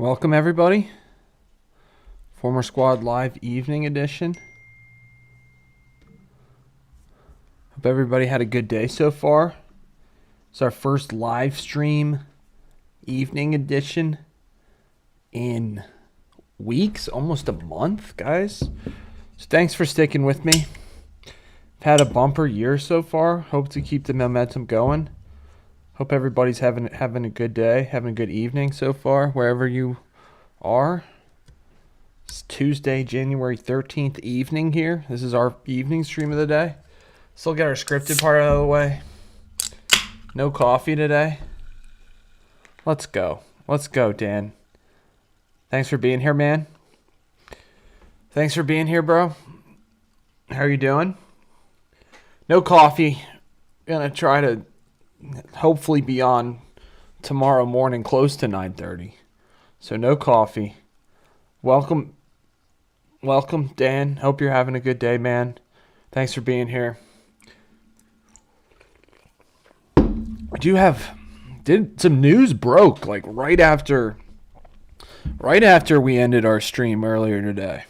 Welcome, everybody. Former Squad Live Evening Edition. Hope everybody had a good day so far. It's our first live stream evening edition in weeks, almost a month, guys. So thanks for sticking with me. I've had a bumper year so far. Hope to keep the momentum going. Hope everybody's having a good day, having a good evening so far, wherever you are. It's Tuesday, January 13th evening here. This is our evening stream of the day. Still get our scripted part out of the way. No coffee today. Let's go. Let's go, Dan. Thanks for being here, man. Thanks for being here, bro. How are you doing? No coffee. Gonna try to hopefully be on tomorrow morning close to 9:30. So no coffee. Welcome, Dan. Hope you're having a good day, man. Thanks for being here. Some news broke like right after we ended our stream earlier today.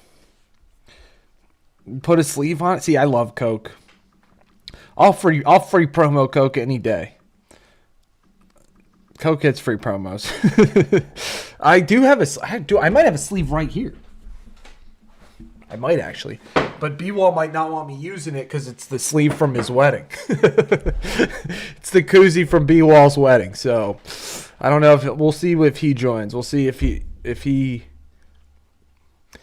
Put a sleeve on it. See, I love Coke. I'll free promo Coke any day. Coke gets free promos. I might have a sleeve right here. I might actually. But B-Wall might not want me using it because it's the sleeve from his wedding. It's the koozie from B-Wall's wedding. So I don't know we'll see if he joins. We'll see if he.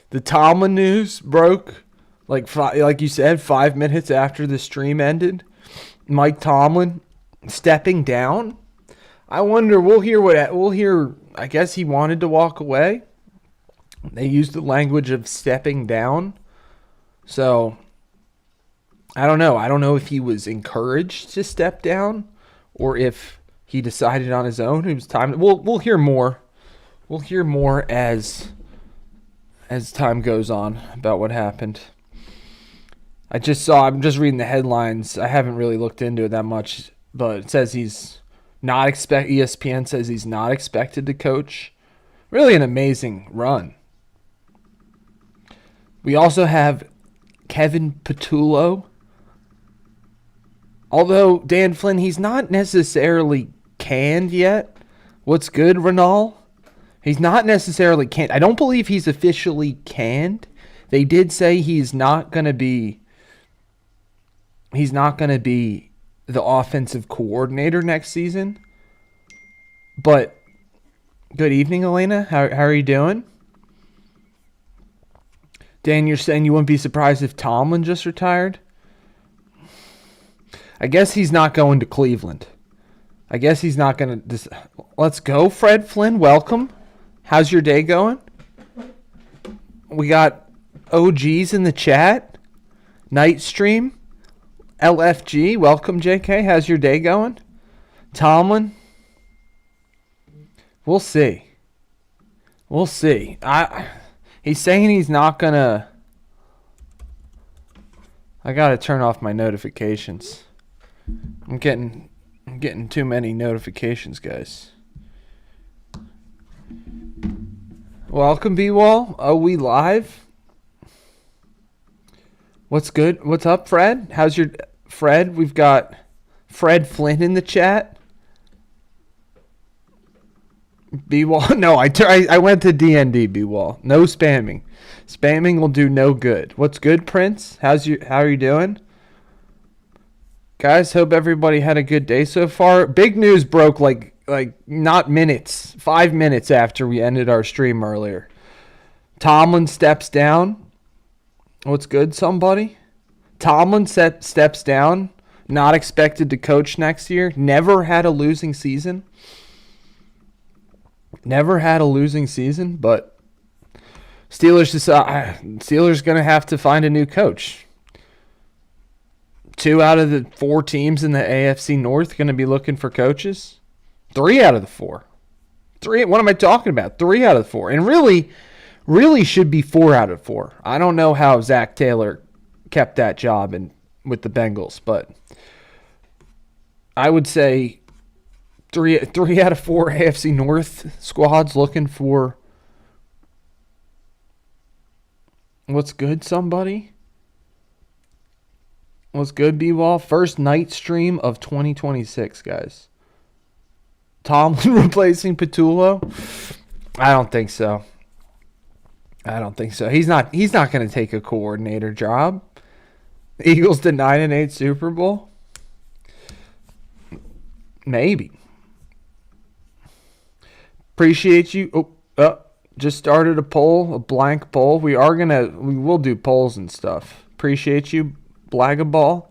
The Tomlin news broke like you said 5 minutes after the stream ended. Mike Tomlin stepping down. I wonder. We'll hear. I guess he wanted to walk away. They used the language of stepping down. So, I don't know. I don't know if he was encouraged to step down or if he decided on his own. It was time. We'll hear more. We'll hear more as time goes on about what happened. I'm just reading the headlines. I haven't really looked into it that much, but it says ESPN says he's not expected to coach. Really an amazing run. We also have Kevin Patullo. Although, Dan Flynn, he's not necessarily canned yet. What's good, Renal? He's not necessarily canned. I don't believe he's officially canned. They did say he's not going to be the offensive coordinator next season. But good evening, Elena. How are you doing? Dan, you're saying you wouldn't be surprised if Tomlin just retired? I guess he's not going to Cleveland. I guess he's not going to. Let's go, Fred Flynn. Welcome. How's your day going? We got OGs in the chat. Night stream. LFG. Welcome, JK. How's your day going? Tomlin. We'll see. We'll see. He's saying he's not gonna. I gotta turn off my notifications. I'm getting too many notifications, guys. Welcome, B-Wall. Are we live? What's good? What's up, Fred? How's your Fred? We've got Fred Flynn in the chat. B-Wall. No, I went to DND, B-Wall. No spamming. Spamming will do no good. What's good, Prince? How are you doing? Guys, hope everybody had a good day so far. Big news broke like not minutes. 5 minutes after we ended our stream earlier. Tomlin steps down. What's good, somebody? Tomlin steps down. Not expected to coach next year. Never had a losing season. Never had a losing season, but Steelers going to have to find a new coach. 2 out of the 4 teams in the AFC North going to be looking for coaches. 3 out of the 4. What am I talking about? 3 out of the 4. And really should be 4 out of 4. I don't know how Zach Taylor kept that job with the Bengals, but I would say three out of 4 AFC North squads looking for What's good, somebody? What's good, B-Wall? First night stream of 2026, guys. Tomlin replacing Patullo? I don't think so. He's not going to take a coordinator job. Eagles to 9-8 Super Bowl? Maybe. Appreciate you. Just started a poll, a blank poll. We will do polls and stuff. Appreciate you, Blagaball.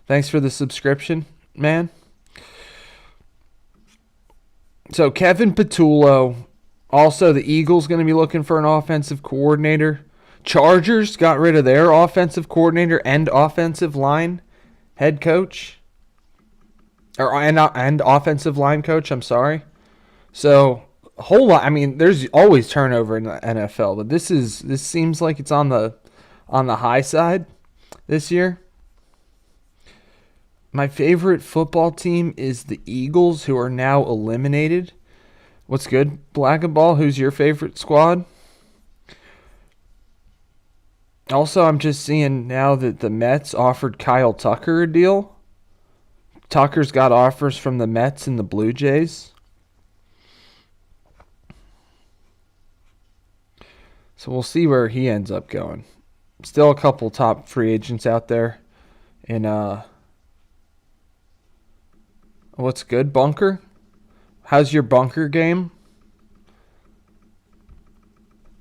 Thanks for the subscription, man. So Kevin Patullo, also the Eagles going to be looking for an offensive coordinator. Chargers got rid of their offensive coordinator and offensive line head coach. And offensive line coach, I'm sorry. So a whole lot. I mean, there's always turnover in the NFL, but this seems like it's on the high side this year. My favorite football team is the Eagles, who are now eliminated. What's good, Black and Ball? Who's your favorite squad? Also, I'm just seeing now that the Mets offered Kyle Tucker a deal. Tucker's got offers from the Mets and the Blue Jays. So we'll see where he ends up going. Still a couple top free agents out there. And what's good, Bunker? How's your bunker game?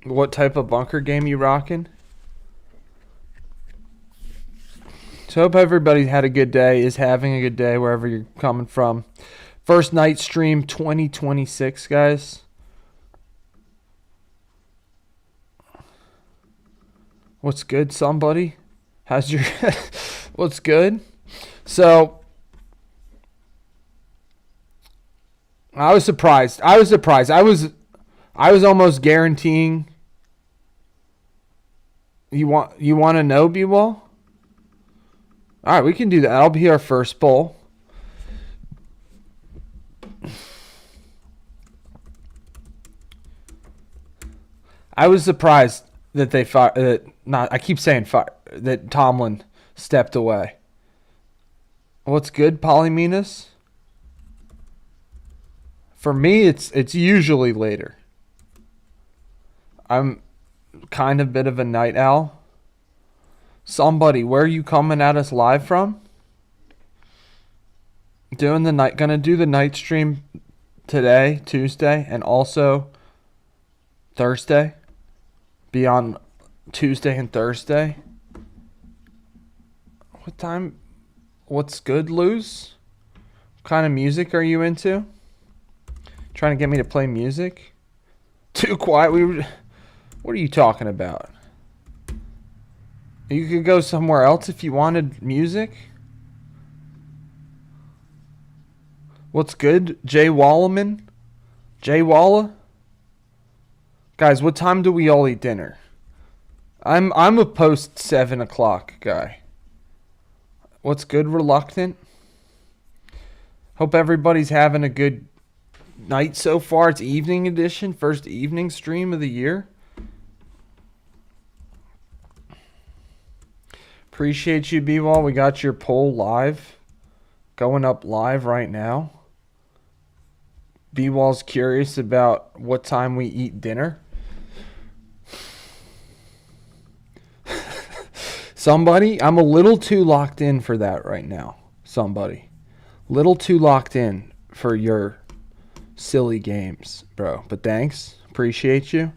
What type of bunker game you rocking? So hope everybody had a good day, is having a good day wherever you're coming from. First night stream 2026, guys. What's good, somebody? How's your what's good? So I was surprised. I was almost guaranteeing. You want to know, B-Wall? All right, we can do that. That'll be our first poll. I was surprised that they that Tomlin stepped away. What's good, Polymenas? For me, it's usually later. I'm kind of a bit of a night owl. Somebody, where are you coming at us live from? Gonna do the night stream today, Tuesday, and also Thursday. Be on Tuesday and Thursday. What time? What's good, Luz? What kind of music are you into? Trying to get me to play music? Too quiet. What are you talking about? You could go somewhere else if you wanted music. What's good, Jay Wallaman? Jay Walla? Guys, what time do we all eat dinner? I'm a post 7 o'clock guy. What's good, Reluctant? Hope everybody's having a good night so far. It's evening edition, first evening stream of the year. Appreciate you, B-Wall. We got your poll live. Going up live right now. B-Wall's curious about what time we eat dinner. Somebody, I'm a little too locked in for that right now. Somebody. Little too locked in for your silly games, bro. But thanks. Appreciate you.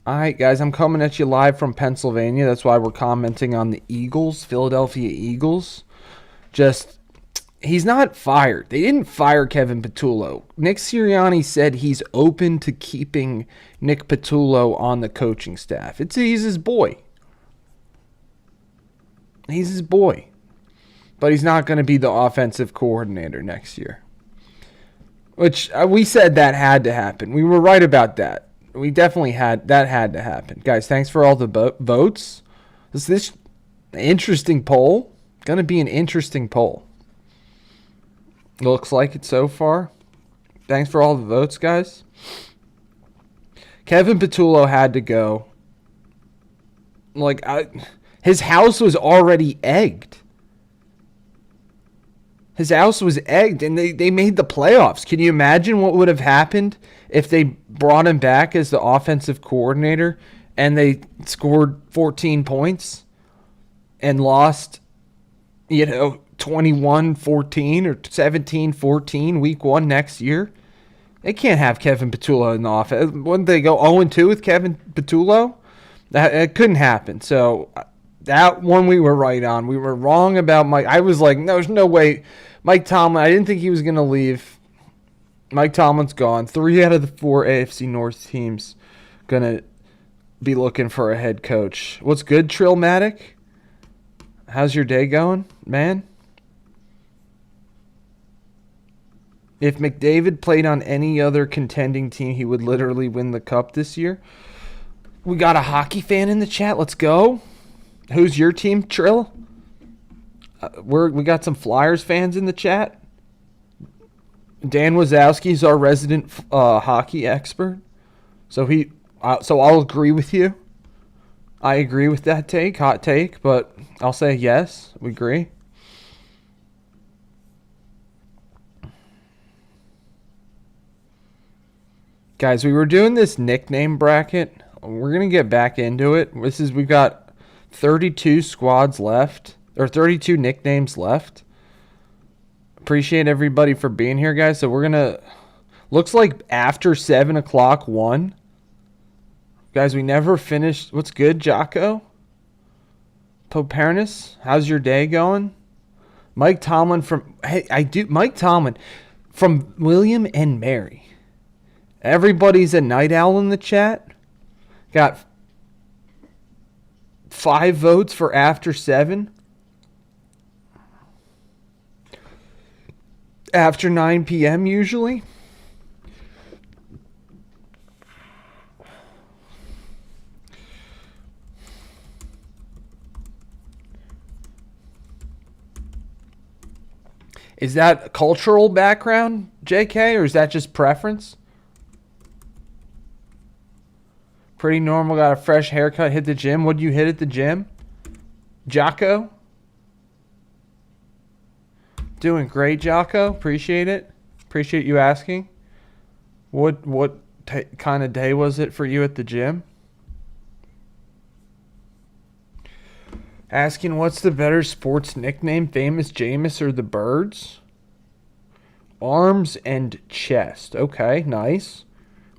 All right, guys, I'm coming at you live from Pennsylvania. That's why we're commenting on the Eagles, Philadelphia Eagles. He's not fired. They didn't fire Kevin Patullo. Nick Sirianni said he's open to keeping Nick Patullo on the coaching staff. He's his boy. He's his boy. But he's not going to be the offensive coordinator next year. Which we said that had to happen. We were right about that. We definitely had to happen. Guys, thanks for all the votes. This interesting poll. Going to be an interesting poll. Looks like it so far. Thanks for all the votes, guys. Kevin Patullo had to go. Like, his house was already egged. His house was egged, and they made the playoffs. Can you imagine what would have happened if they brought him back as the offensive coordinator and they scored 14 points and lost, 21-14 or 17-14 week one next year? They can't have Kevin Patullo in the offense. Wouldn't they go 0-2 with Kevin Patullo? It couldn't happen. So that one we were right on. We were wrong about Mike. I was like, no, there's no way. Mike Tomlin, I didn't think he was going to leave. Mike Tomlin's gone. 3 out of the 4 AFC North teams going to be looking for a head coach. What's good, Trillmatic? How's your day going, man? If McDavid played on any other contending team, he would literally win the cup this year. We got a hockey fan in the chat. Let's go. Who's your team, Trill? We got some Flyers fans in the chat. Dan Wazowski's our resident hockey expert, so I'll agree with you. I agree with that hot take, but I'll say yes, we agree. Guys, we were doing this nickname bracket. We're gonna get back into it. We've got 32 squads left. Or 32 nicknames left. Appreciate everybody for being here, guys. So we're going to... Looks like after 7 o'clock, 1. Guys, we never finished... What's good, Jocko? Popernus, how's your day going? Mike Tomlin from... Mike Tomlin from William and Mary. Everybody's a night owl in the chat. Got 5 votes for after 7. After 9 p.m. usually. Is that a cultural background, JK, or is that just preference? Pretty normal, got a fresh haircut, hit the gym. What did you hit at the gym? Jocko? Doing great, Jocko. Appreciate it. Appreciate you asking. What kind of day was it for you at the gym? Asking what's the better sports nickname, Famous Jameis or the Birds? Arms and chest. Okay, nice.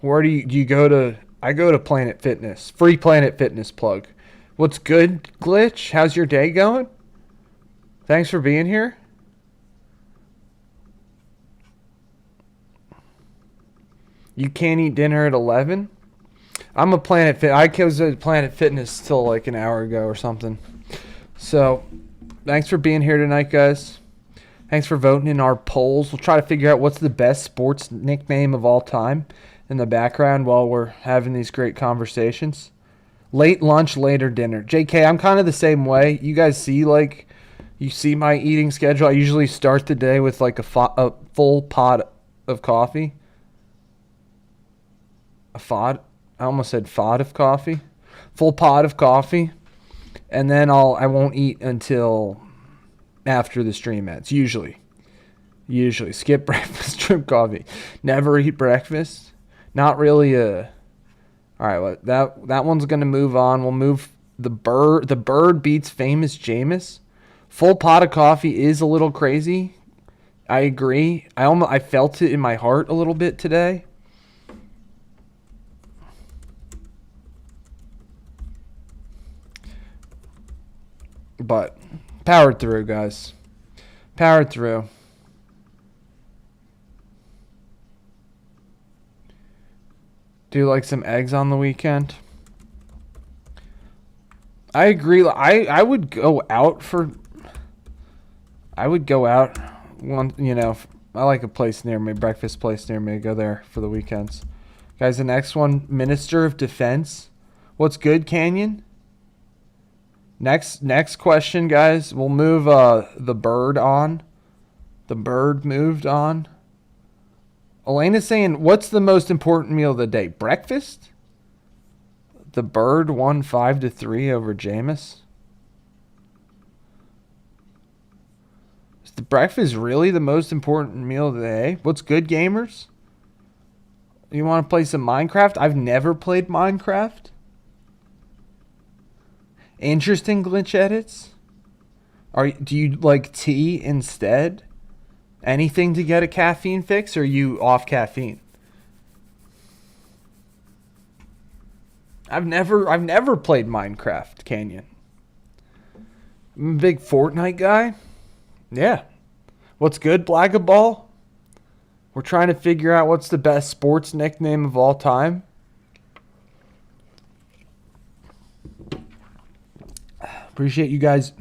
Where do you go to? I go to Planet Fitness. Free Planet Fitness plug. What's good, Glitch? How's your day going? Thanks for being here. You can't eat dinner at 11? I'm a Planet Fit. I was at Planet Fitness till like an hour ago or something. So, thanks for being here tonight, guys. Thanks for voting in our polls. We'll try to figure out what's the best sports nickname of all time in the background while we're having these great conversations. Late lunch, later dinner. JK, I'm kind of the same way. You guys see, you see my eating schedule. I usually start the day with like a full pot of coffee. I almost said fod of coffee. Full pot of coffee. And then I won't eat until after the stream ends. Usually. Skip breakfast, drink coffee. Never eat breakfast. Not really a... Alright, well, that one's going to move on. We'll move the bird. The bird beats Famous Jameis. Full pot of coffee is a little crazy. I agree. I felt it in my heart a little bit today. But powered through, guys. Powered through. Do like some eggs on the weekend. I agree. I would go out for... I would go out. I like a place near me, breakfast place near me. Go there for the weekends. Guys, the next one, Minister of Defense. What's good, Canyon? Next question, guys. We'll move the bird on. The bird moved on. Elena's saying, what's the most important meal of the day? Breakfast? The Bird won 5-3 over Jameis. Is the breakfast really the most important meal of the day? What's good, gamers? You want to play some Minecraft? I've never played Minecraft. Interesting glitch edits. Do you like tea instead? Anything to get a caffeine fix, or are you off caffeine? I've never played Minecraft, Canyon. I'm a big Fortnite guy. Yeah. What's good, Blagaball? We're trying to figure out what's the best sports nickname of all time. Appreciate you guys.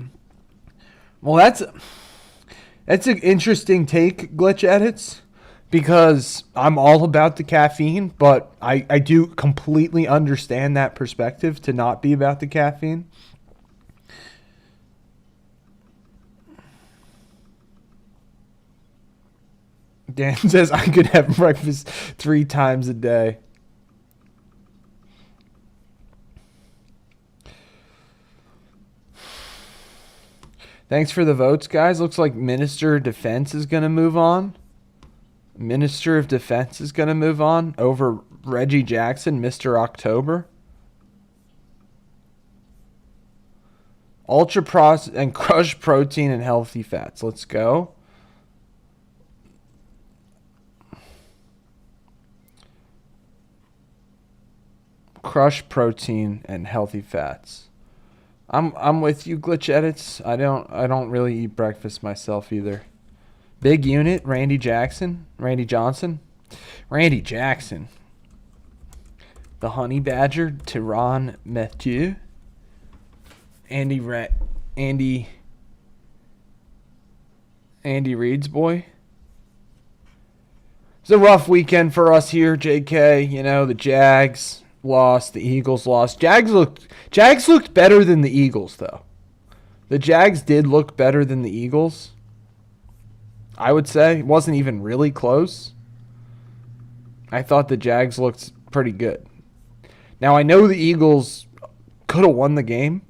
Well, that's an interesting take, Glitch Edits, because I'm all about the caffeine, but I do completely understand that perspective to not be about the caffeine. Dan says I could have breakfast 3 times a day. Thanks for the votes, guys. Looks like Minister of Defense is going to move on. Minister of Defense is going to move on over Reggie Jackson, Mr. October. Ultra processed and crushed protein and healthy fats. Let's go. Crushed protein and healthy fats. I'm with you, Glitch Edits. I don't really eat breakfast myself either. Big unit, Randy Johnson. Randy Jackson. The Honey Badger, Tyrann Mathieu. Andy Reid's boy. It's a rough weekend for us here, JK. You know, the Jags lost, the Eagles lost. Jags looked better than the Eagles, though. The Jags did look better than the Eagles, I would say. It wasn't even really close. I thought the Jags looked pretty good. Now, I know the Eagles could have won the game,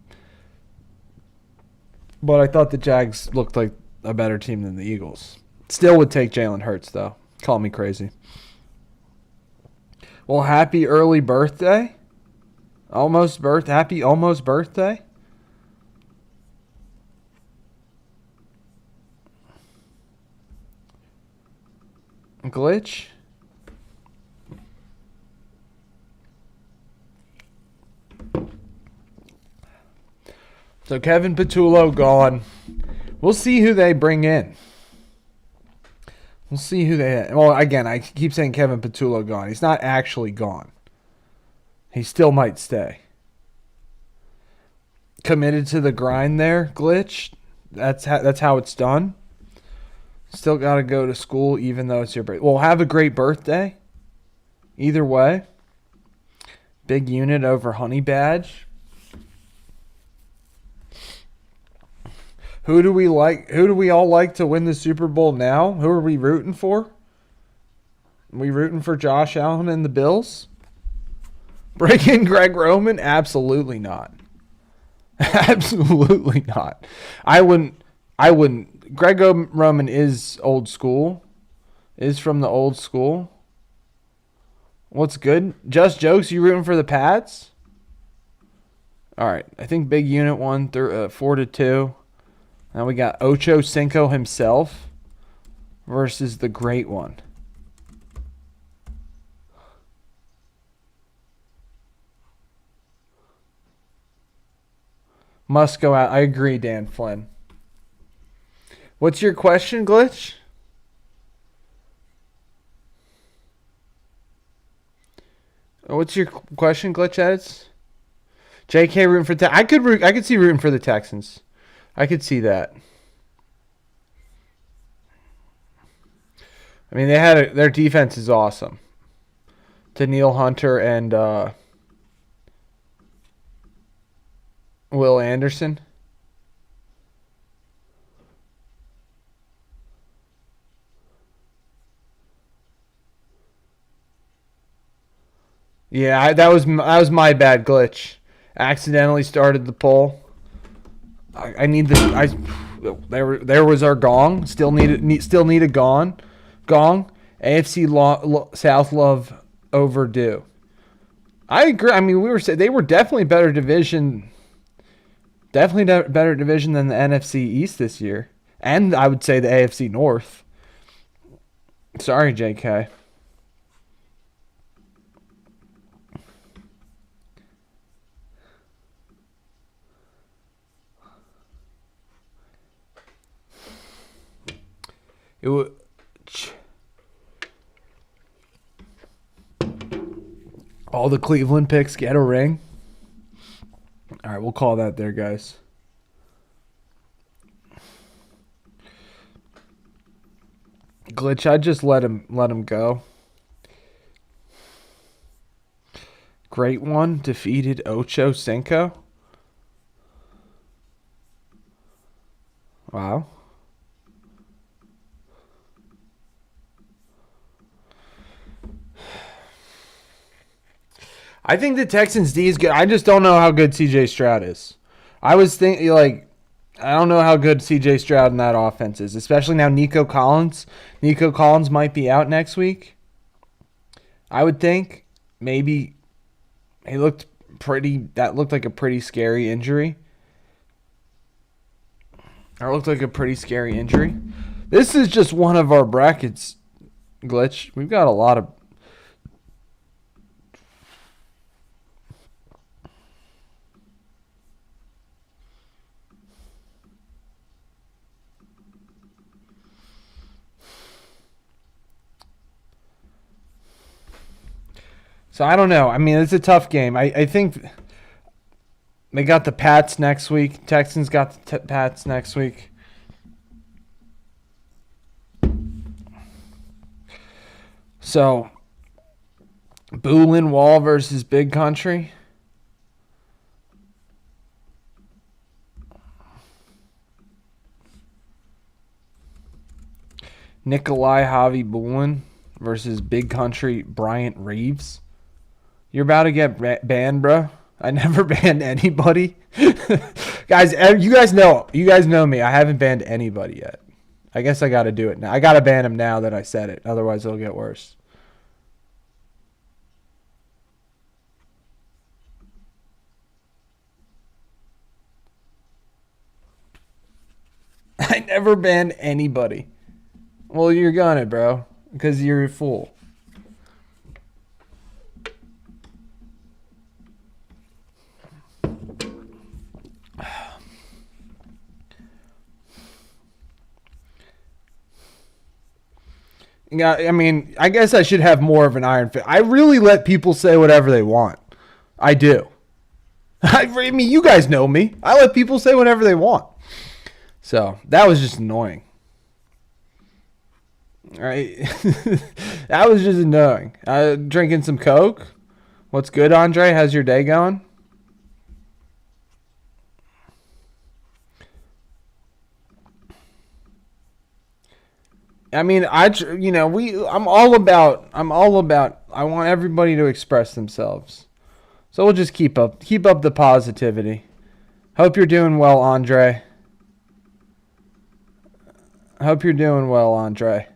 but I thought the Jags looked like a better team than the Eagles. Still would take Jalen Hurts, though. Call me crazy. Well, happy early birthday. Happy almost birthday. Glitch. So Kevin Patullo gone. We'll see who they bring in. Well, again, I keep saying Kevin Patullo gone. He's not actually gone. He still might stay. Committed to the grind there, Glitch. That's how it's done. Still got to go to school even though it's your birthday. Well, have a great birthday. Either way. Big unit over Honey Badge. Who do we like? Who do we all like to win the Super Bowl now? Who are we rooting for? Are we rooting for Josh Allen and the Bills? Break in Greg Roman? Absolutely not. Absolutely not. I wouldn't. Greg Roman is old school. Is from the old school. What's good? Just jokes. You rooting for the Pats? All right. I think big unit won 4-2. Now we got Ocho Cinco himself versus the great one. Must go out. I agree, Dan Flynn. What's your question, Glitch? What's your question, Glitch Edits? JK rooting for I could see rooting for the Texans. I could see that. I mean, their defense is awesome. Danielle Hunter and Will Anderson. Yeah, that was my bad glitch. Accidentally started the poll. I need the there was our gong. Still need a gong. AFC South love overdue. I agree. I mean, they were definitely better division. Definitely better division than the NFC East this year, and I would say the AFC North. Sorry, J.K. It was all the Cleveland picks get a ring. All right, we'll call that there, guys. Glitch, I just let him go. Great one defeated Ocho Cinco. Wow. I think the Texans D is good. I just don't know how good CJ Stroud is. I was thinking like I don't know how good CJ Stroud in that offense is, especially now Nico Collins. Nico Collins might be out next week. I would think maybe he looked pretty that looked like a pretty scary injury. That looked like a pretty scary injury. This is just one of our brackets, Glitch. We've got a lot of. So I don't know. I mean, it's a tough game. I think they got the Pats next week. Texans got the Pats next week. So, Boolin Wall versus Big Country. Nikolai Javi Boolin versus Big Country Bryant Reeves. You're about to get banned, bro. I never banned anybody. Guys, you guys know me. I haven't banned anybody yet. I guess I got to do it now. I got to ban him now that I said it. Otherwise, it'll get worse. I never banned anybody. Well, you're gonna, bro, because you're a fool. Yeah, I mean, I guess I should have more of an iron fist. I really let people say whatever they want. I do. I mean, you guys know me. I let people say whatever they want. So that was just annoying. All right, that was just annoying. Drinking some Coke. What's good, Andre? How's your day going? I mean, I'm all about. I want everybody to express themselves. So we'll just keep up the positivity. Hope you're doing well, Andre. Hope you're doing well, Andre.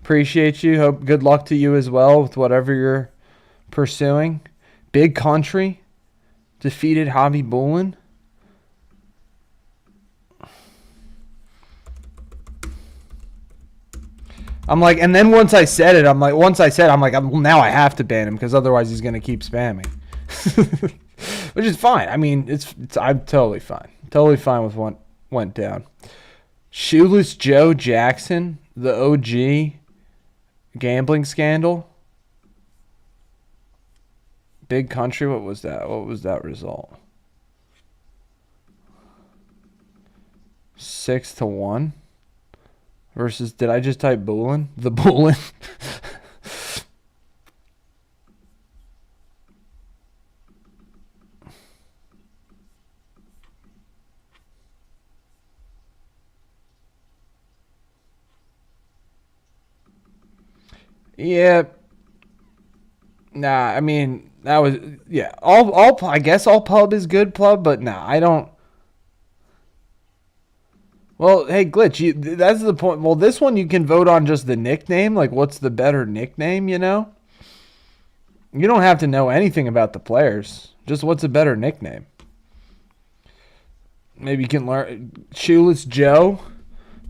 Appreciate you. Hope good luck to you as well with whatever you're pursuing. Big Country defeated Javi Bullen. I'm like, and then once I said it, I'm like, well, now I have to ban him because otherwise he's gonna keep spamming, which is fine. I mean, I'm totally fine with what went down. Shoeless Joe Jackson, the OG gambling scandal. Big Country, what was that? What was that result? 6-1 versus. Did I just type Bullen? The Bullen. Yeah. Nah, I mean, That was yeah. All I guess all pub is good pub, but no, I don't. Well, hey Glitch, that's the point. Well, this one you can vote on just the nickname. Like, what's the better nickname? You don't have to know anything about the players. Just what's a better nickname. Maybe you can learn. Shoeless Joe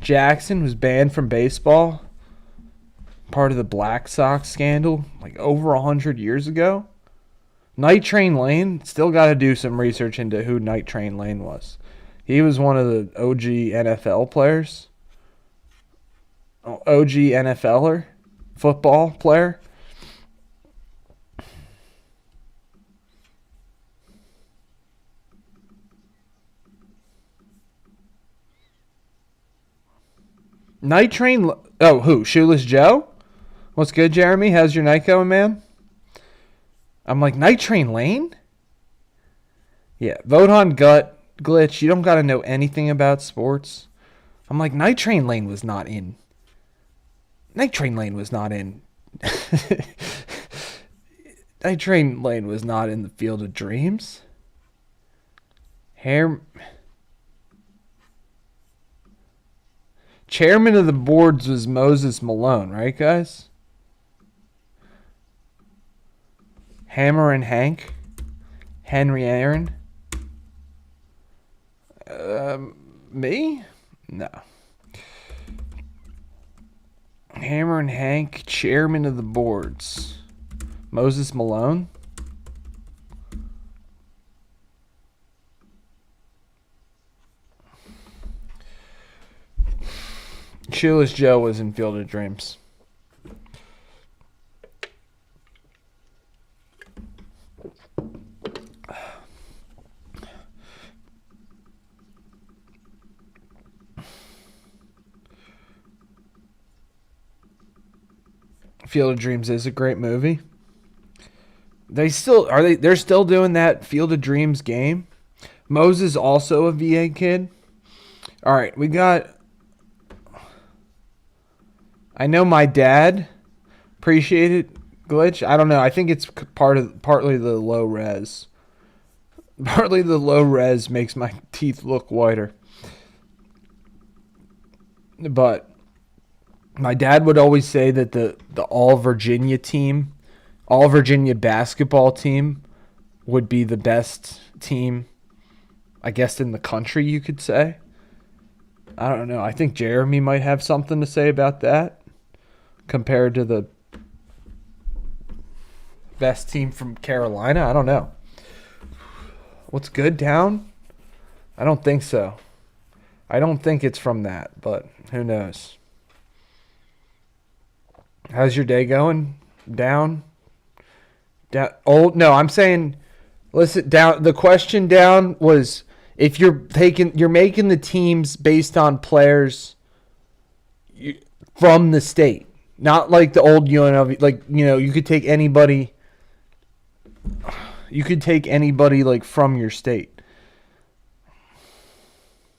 Jackson was banned from baseball. Part of the Black Sox scandal, like over 100 years ago. Night Train Lane, still got to do some research into who Night Train Lane was. He was one of the OG NFL players. OG NFLer, football player. Night Train. Oh, who? Shoeless Joe? What's good, Jeremy? How's your night going, man? I'm like, Night Train Lane? Yeah, vote on Gut, Glitch. You don't got to know anything about sports. I'm like, Night Train Lane was not in. Night Train Lane was not in. Night Train Lane was not in the Field of Dreams. Chairman of the boards was Moses Malone, right, guys? Hammer and Hank. Henry Aaron. Me? No. Hammer and Hank, chairman of the boards. Moses Malone. Shoeless Joe was in Field of Dreams. Field of Dreams is a great movie. They're still doing that Field of Dreams game. Moses also a VA kid. All right, we got. I know my dad. Appreciate it, Glitch. I don't know. I think it's partly the low res. Partly the low res makes my teeth look whiter. But my dad would always say that the All Virginia team, All Virginia basketball team, would be the best team, I guess, in the country, you could say. I don't know. I think Jeremy might have something to say about that compared to the best team from Carolina. I don't know. What's good, Down? I don't think so. I don't think it's from that, but who knows? How's your day going? Down? No, I'm saying, listen, Down. The question, Down, was if you're making the teams based on players from the state, not like the old UNLV. Like, you could take anybody. You could take anybody like from your state.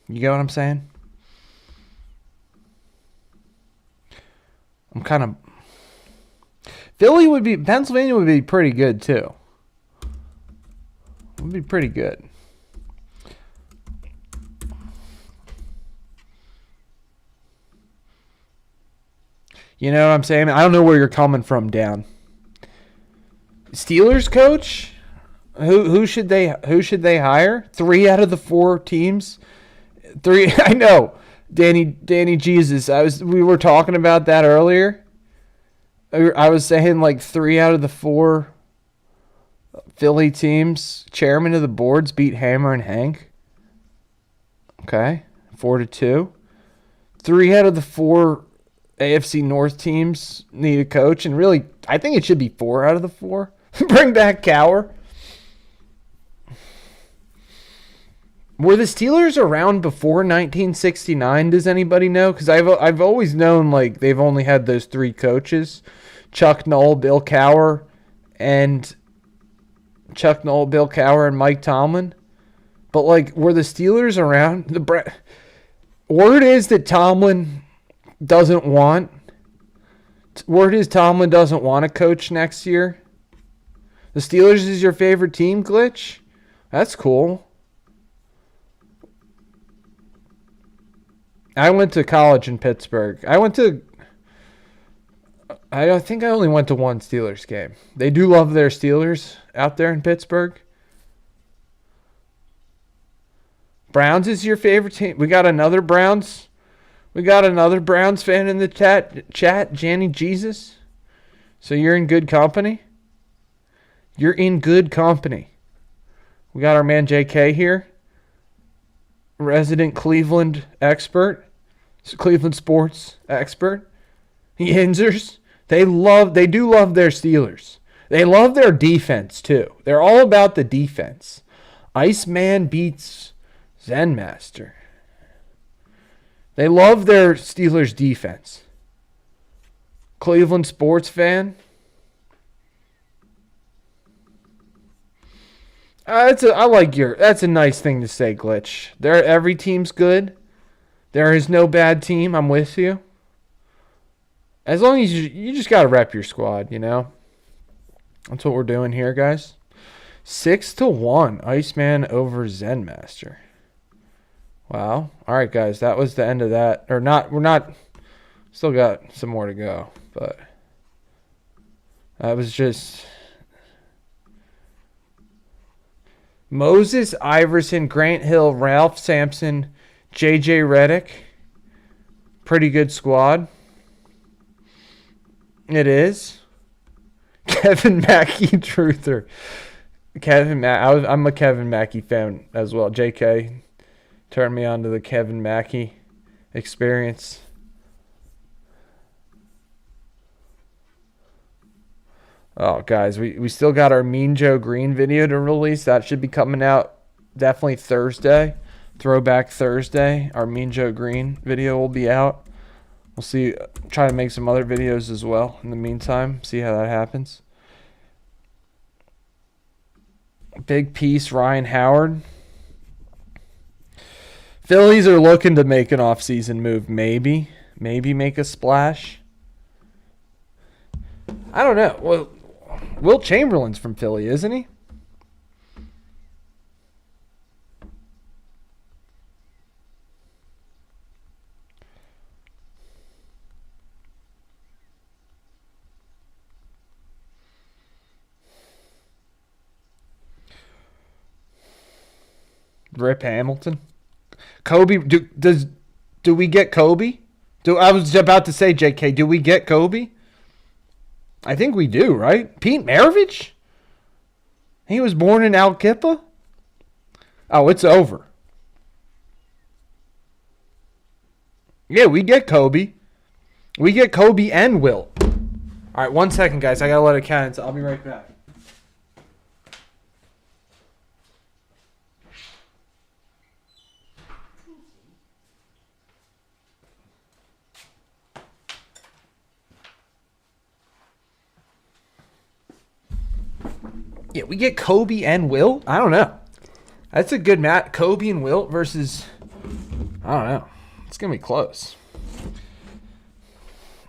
You get what I'm saying? I'm kind of. Pennsylvania would be pretty good too. It would be pretty good. You know what I'm saying? I don't know where you're coming from, Dan. Steelers coach? Who should they hire? 3 out of the 4 teams. 3. I know. Danny Jesus. We were talking about that earlier. I was saying like 3 out of the 4 Philly teams, chairman of the boards beat Hammer and Hank. Okay, 4-2. 3 out of the 4 AFC North teams need a coach, and really, I think it should be 4 out of the 4. Bring back Cowher. Were the Steelers around before 1969? Does anybody know? Because I've always known like they've only had those 3 coaches: Chuck Noll, Bill Cowher, and Mike Tomlin. But like, were the Steelers around? Word is that Tomlin doesn't want. Word is Tomlin doesn't want to coach next year. The Steelers is your favorite team, Glitch? That's cool. I went to college in Pittsburgh. I think I only went to one Steelers game. They do love their Steelers out there in Pittsburgh. Browns is your favorite team? We got another Browns. We got another Browns fan in the chat, Janny Jesus. So you're in good company? You're in good company. We got our man JK here. Resident Cleveland expert. Cleveland sports expert. Yinzers. They do love their Steelers. They love their defense too. They're all about the defense. Iceman beats Zen Master. They love their Steelers defense. Cleveland sports fan. That's a nice thing to say, Glitch. Every team's good. There is no bad team. I'm with you. As long as you just gotta rep your squad, you know. That's what we're doing here, guys. 6-1, Iceman over Zen Master. Wow. All right, guys, that was the end of that. Or not. We're not. Still got some more to go, but that was just Moses Iverson, Grant Hill, Ralph Sampson, J.J. Redick. Pretty good squad. It is. Kevin Mackey, truther. I'm a Kevin Mackey fan as well. J.K. turned me on to the Kevin Mackey experience. Oh, guys, we still got our Mean Joe Green video to release. That should be coming out definitely Thursday. Throwback Thursday. Our Mean Joe Green video will be out. We'll see. Try to make some other videos as well in the meantime. See how that happens. Big piece, Ryan Howard. Phillies are looking to make an off-season move. Maybe make a splash. I don't know. Well, Wilt Chamberlain's from Philly, isn't he? Rip Hamilton. Kobe. Do we get Kobe? I was about to say, JK, do we get Kobe? I think we do, right? Pete Maravich? He was born in Alkippa? Oh, it's over. Yeah, we get Kobe. We get Kobe and Wilt. All right, 1 second, guys. I got to let it count. So I'll be right back. Yeah, we get Kobe and Wilt? I don't know. That's a good match. Kobe and Wilt versus, I don't know. It's going to be close.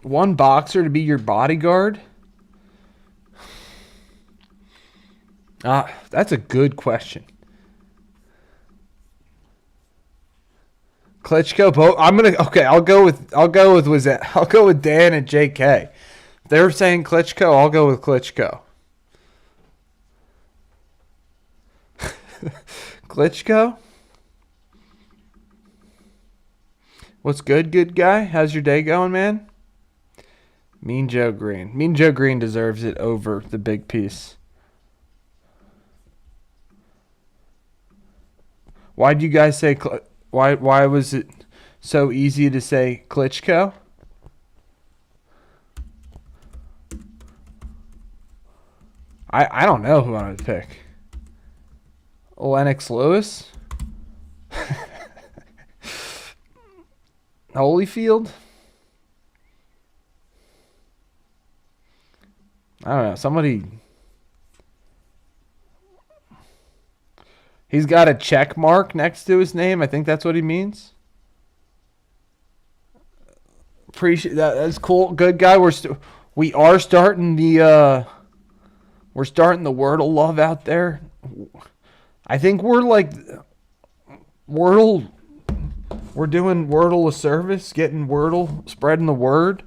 One boxer to be your bodyguard? That's a good question. Klitschko, I'll go with Dan and JK. They're saying Klitschko, I'll go with Klitschko. Klitschko? What's good guy? How's your day going, man? Mean Joe Green. Mean Joe Green deserves it over the big piece. Why do you guys say why was it so easy to say Klitschko? I don't know who I would pick. Lennox Lewis? Holyfield? I don't know. Somebody. He's got a check mark next to his name. I think that's what he means. Appreciate that. That's cool. Good guy. We are starting the We're starting the Wordle love out there. I think we're like Wordle. We're doing Wordle a service, getting Wordle, spreading the word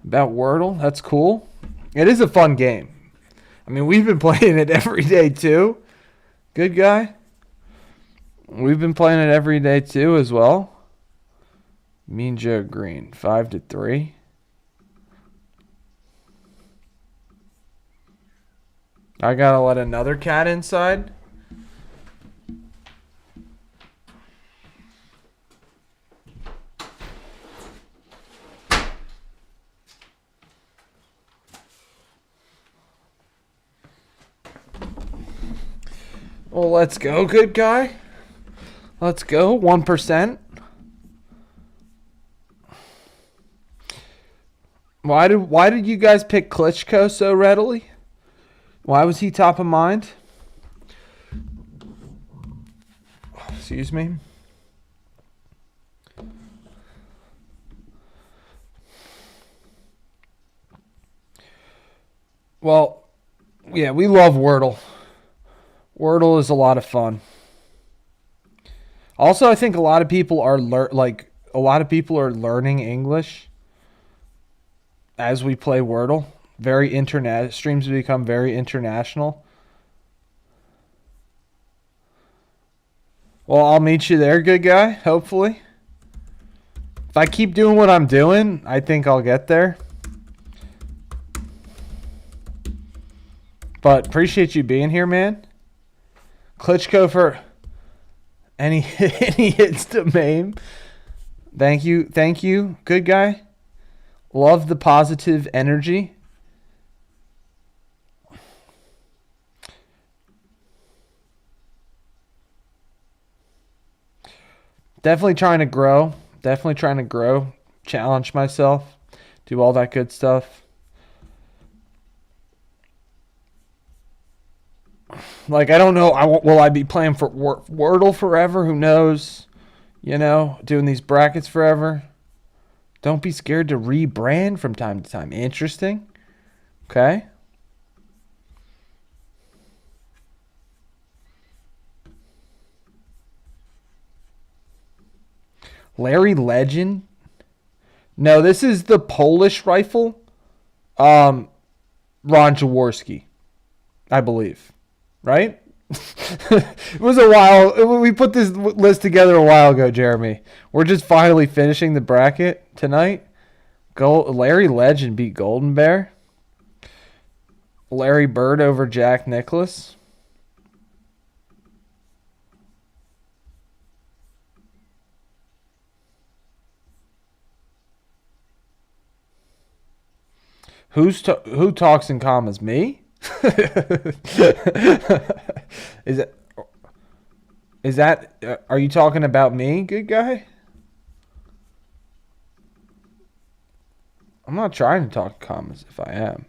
about Wordle. That's cool. It is a fun game. I mean, we've been playing it every day too. Good guy. We've been playing it every day too as well. Mean Joe Green, 5-3. I gotta let another cat inside. Well, let's go, good guy. Let's go, 1%. Why did you guys pick Klitschko so readily? Why was he top of mind? Excuse me. Well, yeah, we love Wordle. Wordle is a lot of fun. Also, I think a lot of people are learning English as we play Wordle. Streams become very international. Well, I'll meet you there, good guy, hopefully. If I keep doing what I'm doing, I think I'll get there. But appreciate you being here, man. Klitschko for any hits to Mame. Thank you, good guy. Love the positive energy. Definitely trying to grow. Challenge myself. Do all that good stuff. Like, I don't know. Will I be playing for Wordle forever? Who knows? You know, doing these brackets forever. Don't be scared to rebrand from time to time. Interesting. Okay. Larry Legend. No, this is the Polish rifle. Ron Jaworski, I believe. Right? It was a while. We put this list together a while ago, Jeremy. We're just finally finishing the bracket tonight. Larry Legend beat Golden Bear. Larry Bird over Jack Nicklaus. Who talks in commas? Me? Is that are you talking about me, good guy? I'm not trying to talk in commas if I am.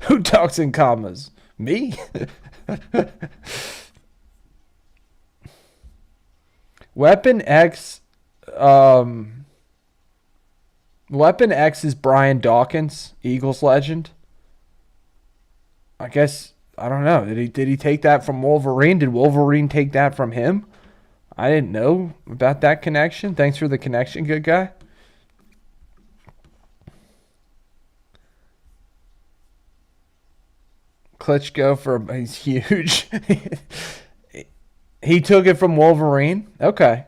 Who talks in commas? Me? Weapon X Weapon X is Brian Dawkins, Eagles legend. I guess I don't know. Did he take that from Wolverine? Did Wolverine take that from him? I didn't know about that connection. Thanks for the connection, good guy. Klitschko he's huge. He took it from Wolverine. Okay.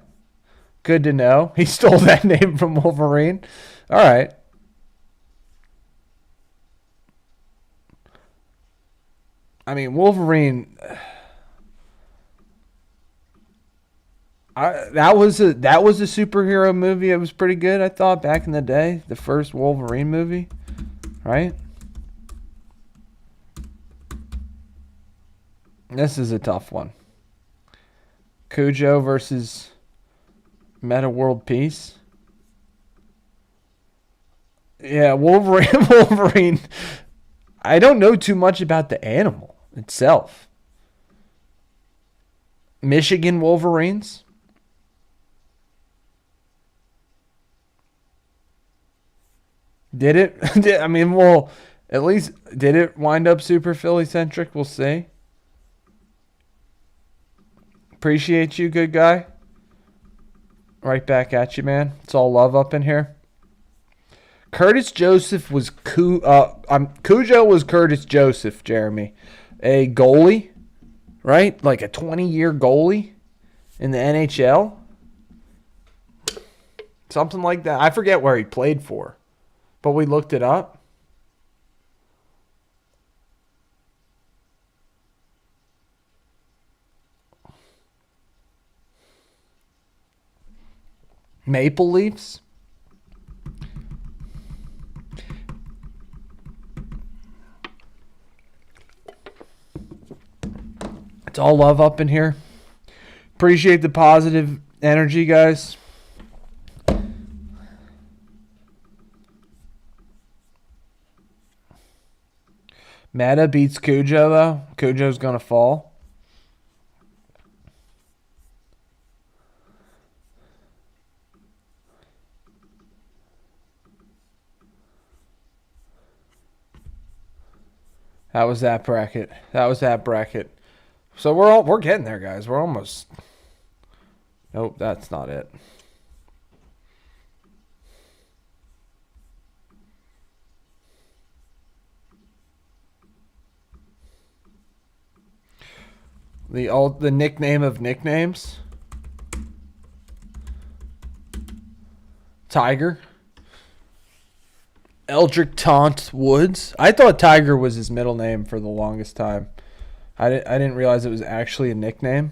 Good to know. He stole that name from Wolverine. All right. I mean, Wolverine. That was a superhero movie. It was pretty good, I thought, back in the day. The first Wolverine movie, right? This is a tough one. Cujo versus Meta World Peace. Yeah, Wolverine. I don't know too much about the animal itself. Michigan Wolverines. Did it? I mean, well, At least, did it wind up super Philly centric? We'll see. Appreciate you, good guy. Right back at you, man. It's all love up in here. Curtis Joseph was Cujo was Curtis Joseph, Jeremy. A goalie, right? Like a 20-year goalie in the NHL. Something like that. I forget where he played for, but we looked it up. Maple Leafs. It's all love up in here. Appreciate the positive energy, guys. Meta beats Cujo, though. Cujo's going to fall. That was that bracket. So we're getting there, guys. We're almost. Nope, that's not it. The nickname of nicknames. Tiger. Eldrick Taunt Woods. I thought Tiger was his middle name for the longest time. I didn't realize it was actually a nickname.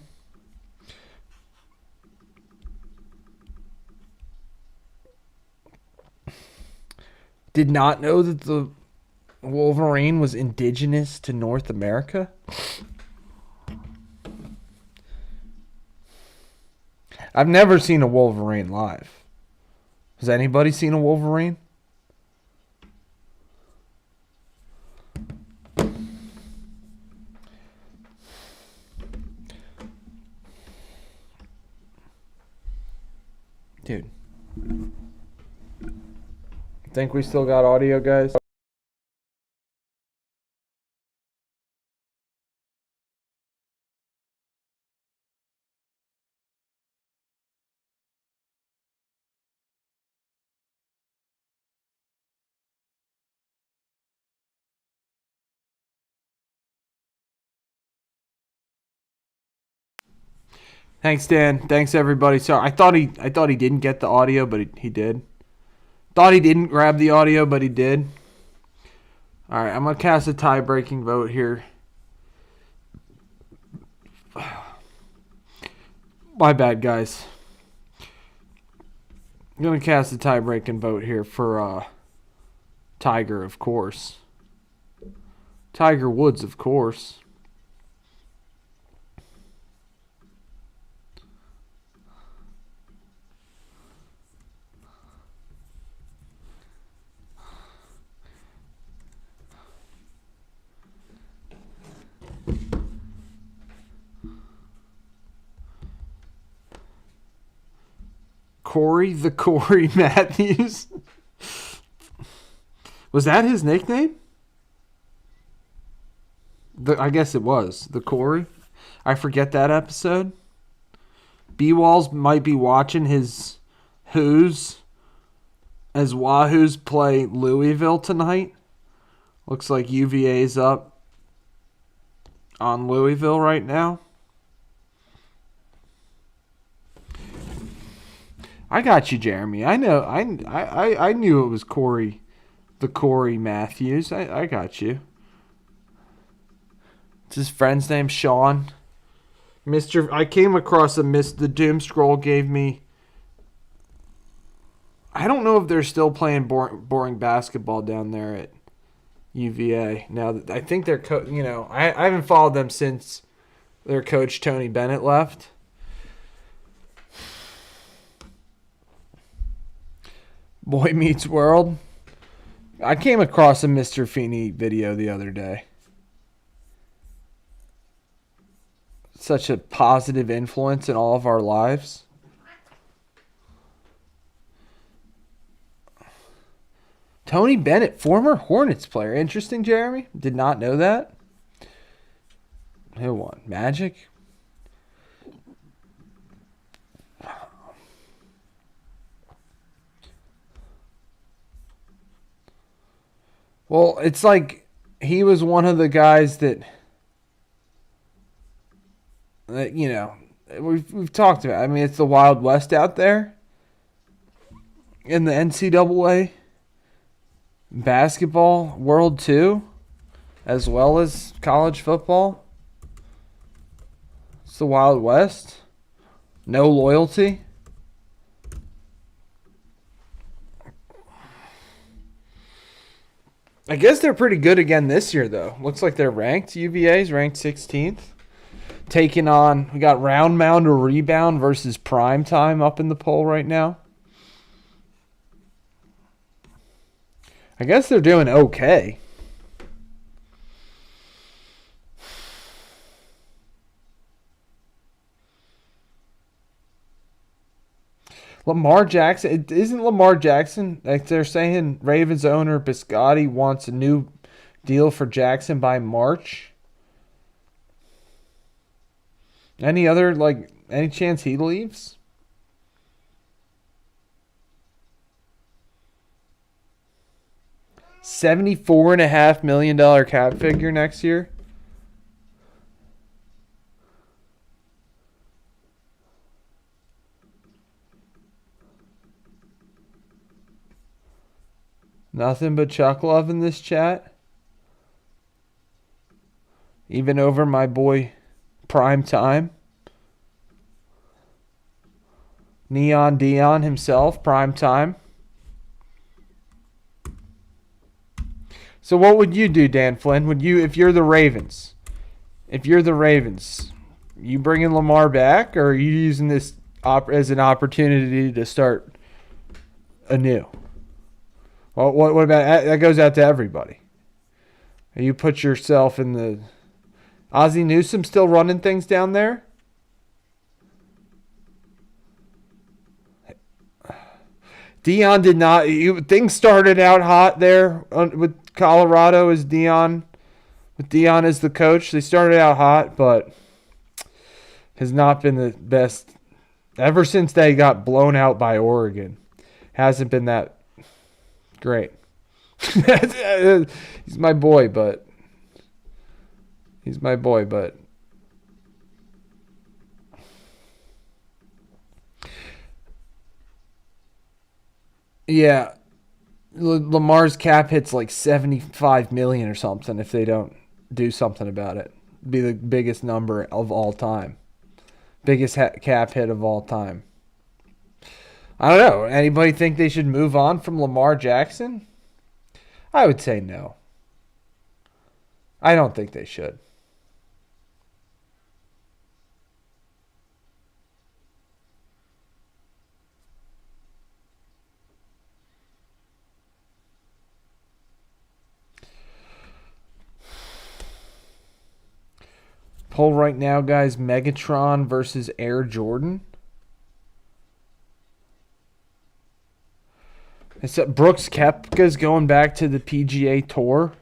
Did not know that the Wolverine was indigenous to North America. I've never seen a Wolverine live. Has anybody seen a Wolverine? Dude. Think we still got audio, guys? Thanks, Dan. Thanks, everybody. Sorry, I thought he didn't get the audio, but he did. Thought he didn't grab the audio, but he did. All right, I'm gonna cast a tie-breaking vote here. My bad, guys. I'm gonna cast a tie-breaking vote here for Tiger, of course. Tiger Woods, of course. Corey Matthews. Was that his nickname? I guess it was. The Corey. I forget that episode. B-Walls might be watching his Who's as Wahoos play Louisville tonight. Looks like UVA's up on Louisville right now. I got you, Jeremy. I know. I knew it was Corey, the Corey Matthews. I got you. It's his friend's name, Sean. I came across the Doom Scroll gave me. I don't know if they're still playing boring basketball down there at UVA. Now, I think they're I haven't followed them since their coach Tony Bennett left. Boy Meets World. I came across a Mr. Feeney video the other day. Such a positive influence in all of our lives. Tony Bennett, former Hornets player. Interesting, Jeremy. Did not know that. Who won? Magic? Well, it's like he was one of the guys that we've talked about. I mean, it's the Wild West out there in the NCAA basketball world too, as well as college football. It's the Wild West. No loyalty. I guess they're pretty good again this year, though. Looks like they're ranked. UVA's ranked 16th. Taking on, we got Round Mound or Rebound versus Prime Time up in the poll right now. I guess they're doing okay. Lamar Jackson, isn't Lamar Jackson, like they're saying Ravens owner Biscotti wants a new deal for Jackson by March? Any chance he leaves? $74.5 million cap figure next year. Nothing but Chuck love in this chat. Even over my boy Prime Time. Neon Dion himself, Prime Time. So what would you do, Dan Flynn? If you're the Ravens? If you're the Ravens, you bringing Lamar back, or are you using this as an opportunity to start anew? Well, what about that? Goes out to everybody. You put yourself in the Ozzie Newsome still running things down there. Dion did not. Things started out hot there with Colorado as Dion. With Dion as the coach, they started out hot, but has not been the best ever since they got blown out by Oregon. Hasn't been that great. He's my boy, but yeah, Lamar's cap hits like $75 million or something if they don't do something about it. Be the biggest number of all time, biggest cap hit of all time. I don't know. Anybody think they should move on from Lamar Jackson? I would say no. I don't think they should. Poll right now, guys. Megatron versus Air Jordan. It's that Brooks Koepka's going back to the PGA Tour,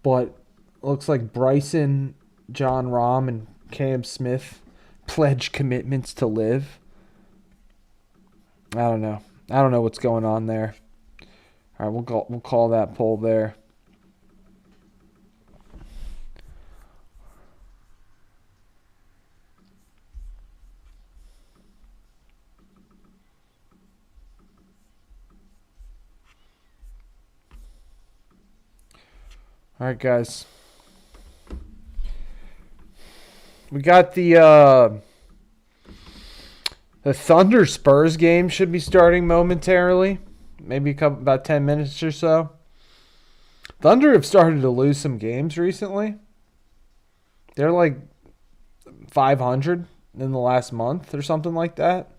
but looks like Bryson, John Rahm, and Cam Smith pledge commitments to live. I don't know. I don't know what's going on there. All right, we'll call that poll there. All right, guys. We got the Thunder Spurs game should be starting momentarily. Maybe about 10 minutes or so. Thunder have started to lose some games recently. They're like 500 in the last month or something like that.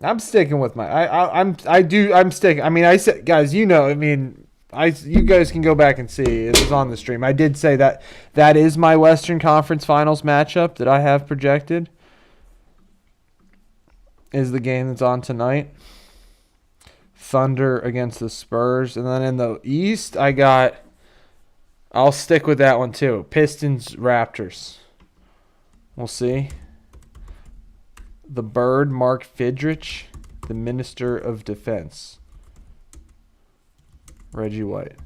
I'm sticking with I'm sticking. I mean, I said, guys, you guys can go back and see. It was on the stream. I did say that is my Western Conference Finals matchup that I have projected. is the game that's on tonight. Thunder against the Spurs. And then in the East, I'll stick with that one too. Pistons, Raptors. We'll see. The Bird, Mark Fidrich, the Minister of Defense. Reggie White.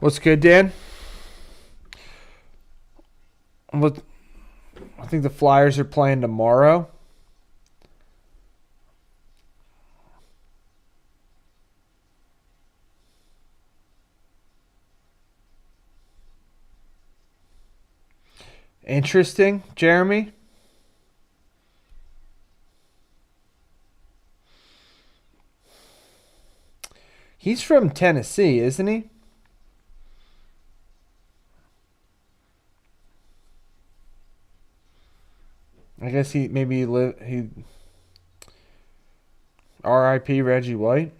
What's good, Dan? I think the Flyers are playing tomorrow. Interesting, Jeremy. He's from Tennessee, isn't he? I guess he R.I.P. Reggie White.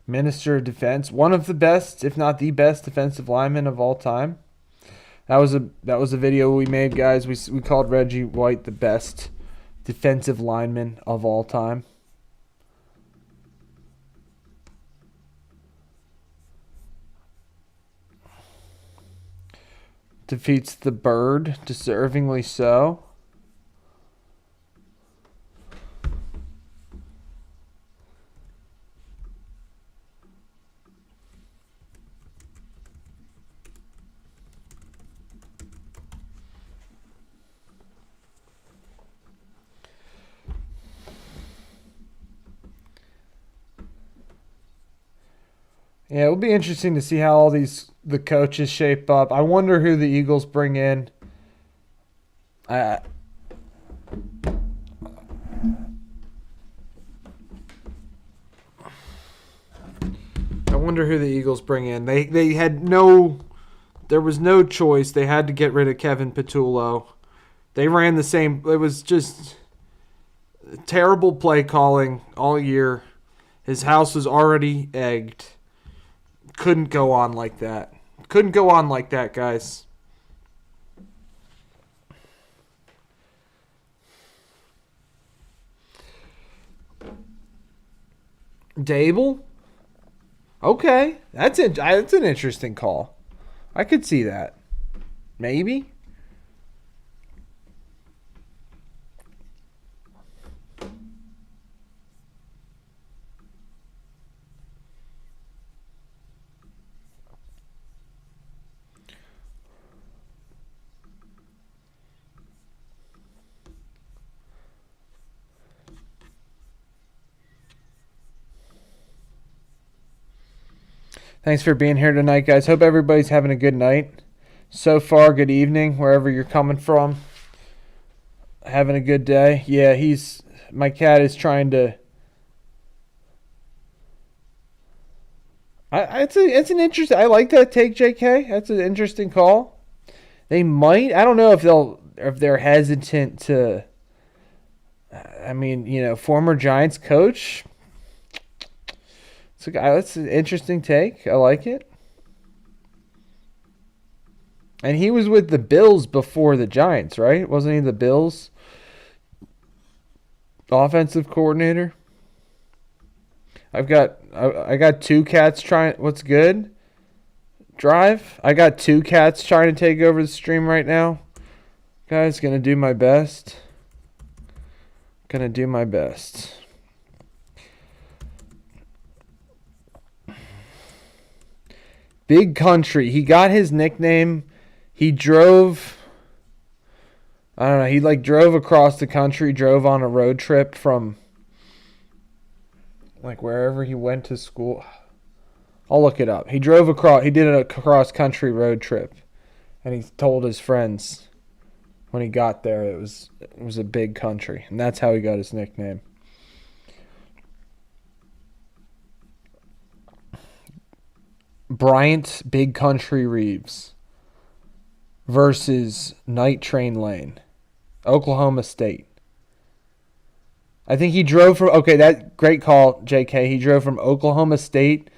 Minister of Defense, one of the best, if not the best, defensive lineman of all time. That was a video we made, guys. We called Reggie White the best defensive lineman of all time. Defeats the Bird, deservingly so. Yeah, it will be interesting to see how all the coaches shape up. I wonder who the Eagles bring in. I wonder who the Eagles bring in. They had there was no choice. They had to get rid of Kevin Patullo. They ran the same. It was just terrible play calling all year. His house was already egged. Couldn't go on like that. Couldn't go on like that, guys. Dable? Okay. That's an interesting call. I could see that. Maybe. Thanks for being here tonight, guys. Hope everybody's having a good night. So far, good evening, wherever you're coming from. Having a good day. Yeah, my cat is trying to. It's an interesting. I like that take, JK. That's an interesting call. They might. I don't know if they're hesitant to. I mean, former Giants coach. That's an interesting take. I like it. And he was with the Bills before the Giants, right? Wasn't he the Bills offensive coordinator? I got two cats trying. What's good? Drive. I got two cats trying to take over the stream right now. Guys, gonna do my best. Gonna do my best. Big Country. He got his nickname. He drove. I don't know. He drove across the country, drove on a road trip from wherever he went to school. I'll look it up. He drove across. He did a cross country road trip, and he told his friends when he got there it was a big country, and that's how he got his nickname. Bryant Big Country Reeves versus Night Train Lane, Oklahoma State. I think he drove from, okay, that great call, JK. He drove from Oklahoma State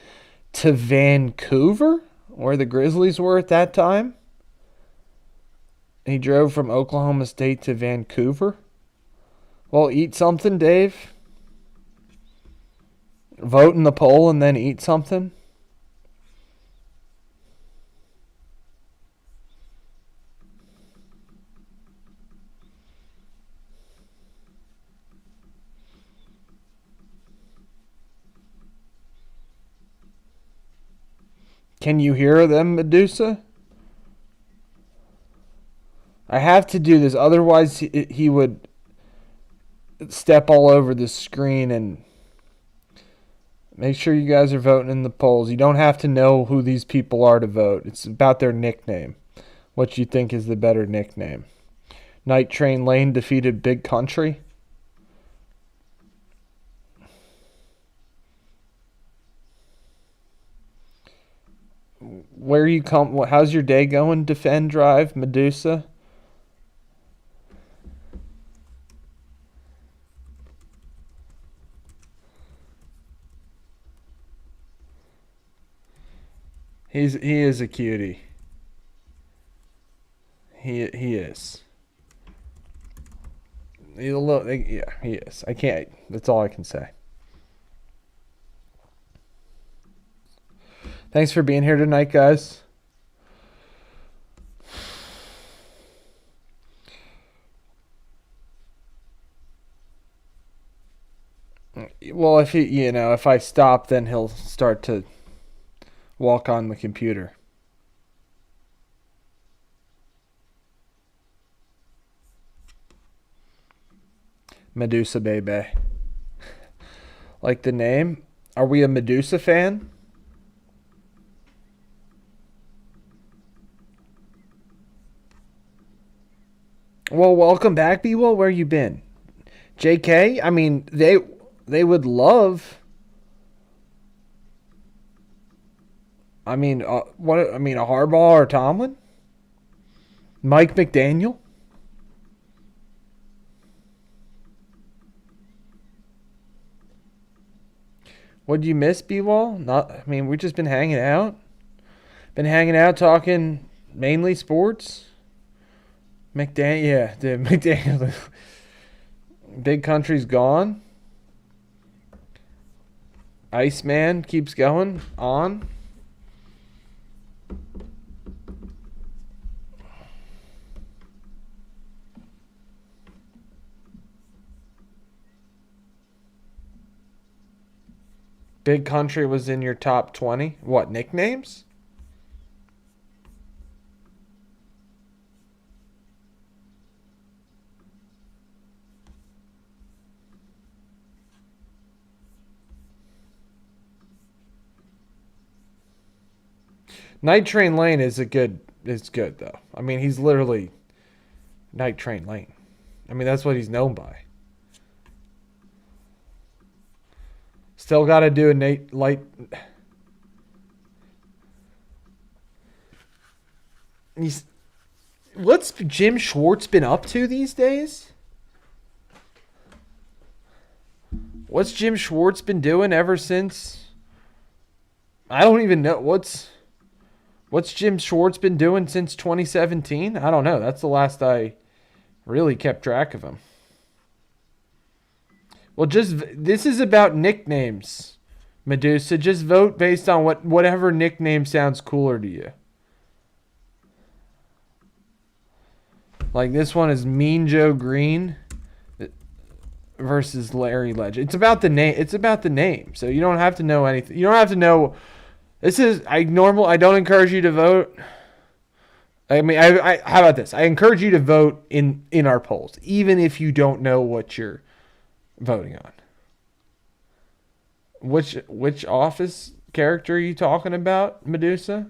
to Vancouver, where the Grizzlies were at that time. He drove from Oklahoma State to Vancouver. Well, eat something, Dave. Vote in the poll and then eat something. Can you hear them, Medusa? I have to do this, otherwise he would step all over the screen. And make sure you guys are voting in the polls. You don't have to know who these people are to vote. It's about their nickname, what you think is the better nickname. Night Train Lane defeated Big Country. Where you come? How's your day going? Defend Drive, Medusa. He is a cutie. He is. He's a little, yeah, he is. I can't. That's all I can say. Thanks for being here tonight, guys. Well, if I stop, then he'll start to walk on the computer. Medusa baby. Like the name? Are we a Medusa fan? Well, welcome back, B-Will. Where you been? JK, I mean, they would love. I mean, what? I mean, a Harbaugh or Tomlin? Mike McDaniel? What'd you miss, B-Wall? Not. I mean, we've just been hanging out. Been hanging out, talking mainly sports. Yeah, the McDaniel. Big Country's gone. Iceman keeps going on. Big Country was in your top 20. What, nicknames? Night Train Lane is good though. I mean, he's literally Night Train Lane. I mean, that's what he's known by. Still got to do a Nate Light. What's Jim Schwartz been up to these days? What's Jim Schwartz been doing ever since? I don't even know what's Jim Schwartz been doing since 2017. I don't know. That's the last I really kept track of him. Well, this is about nicknames, Medusa. Just vote based on whatever nickname sounds cooler to you. Like this one is Mean Joe Green versus Larry Legend. It's about the name. It's about the name. So you don't have to know anything. You don't have to know. I don't encourage you to vote. I mean, how about this? I encourage you to vote in our polls, even if you don't know what you're voting on. Which Office character are you talking about, Medusa?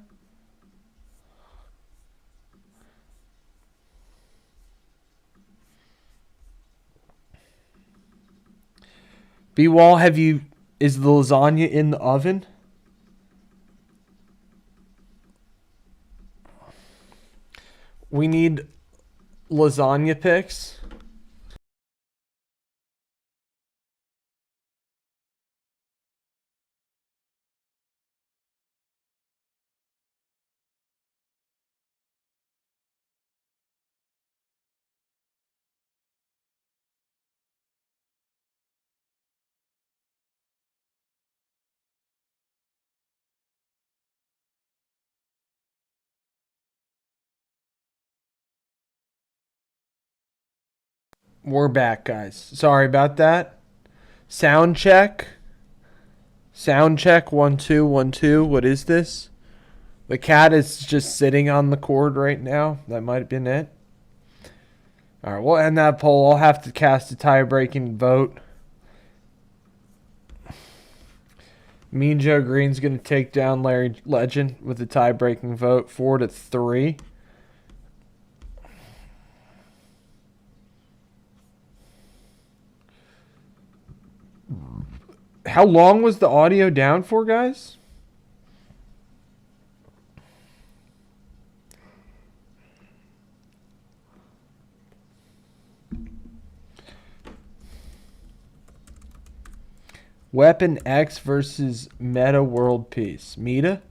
B-Wall, is the lasagna in the oven? We need lasagna picks. We're back, guys. Sorry about that. Sound check. Sound check. 1 2 1 2. What is this? The cat is just sitting on the cord right now. That might have been it. All right, we'll end that poll. I'll have to cast a tie-breaking vote. Mean Joe Green's going to take down Larry Legend with a tie-breaking vote, 4-3. How long was the audio down for, guys? Weapon X versus Meta World Peace. Meta?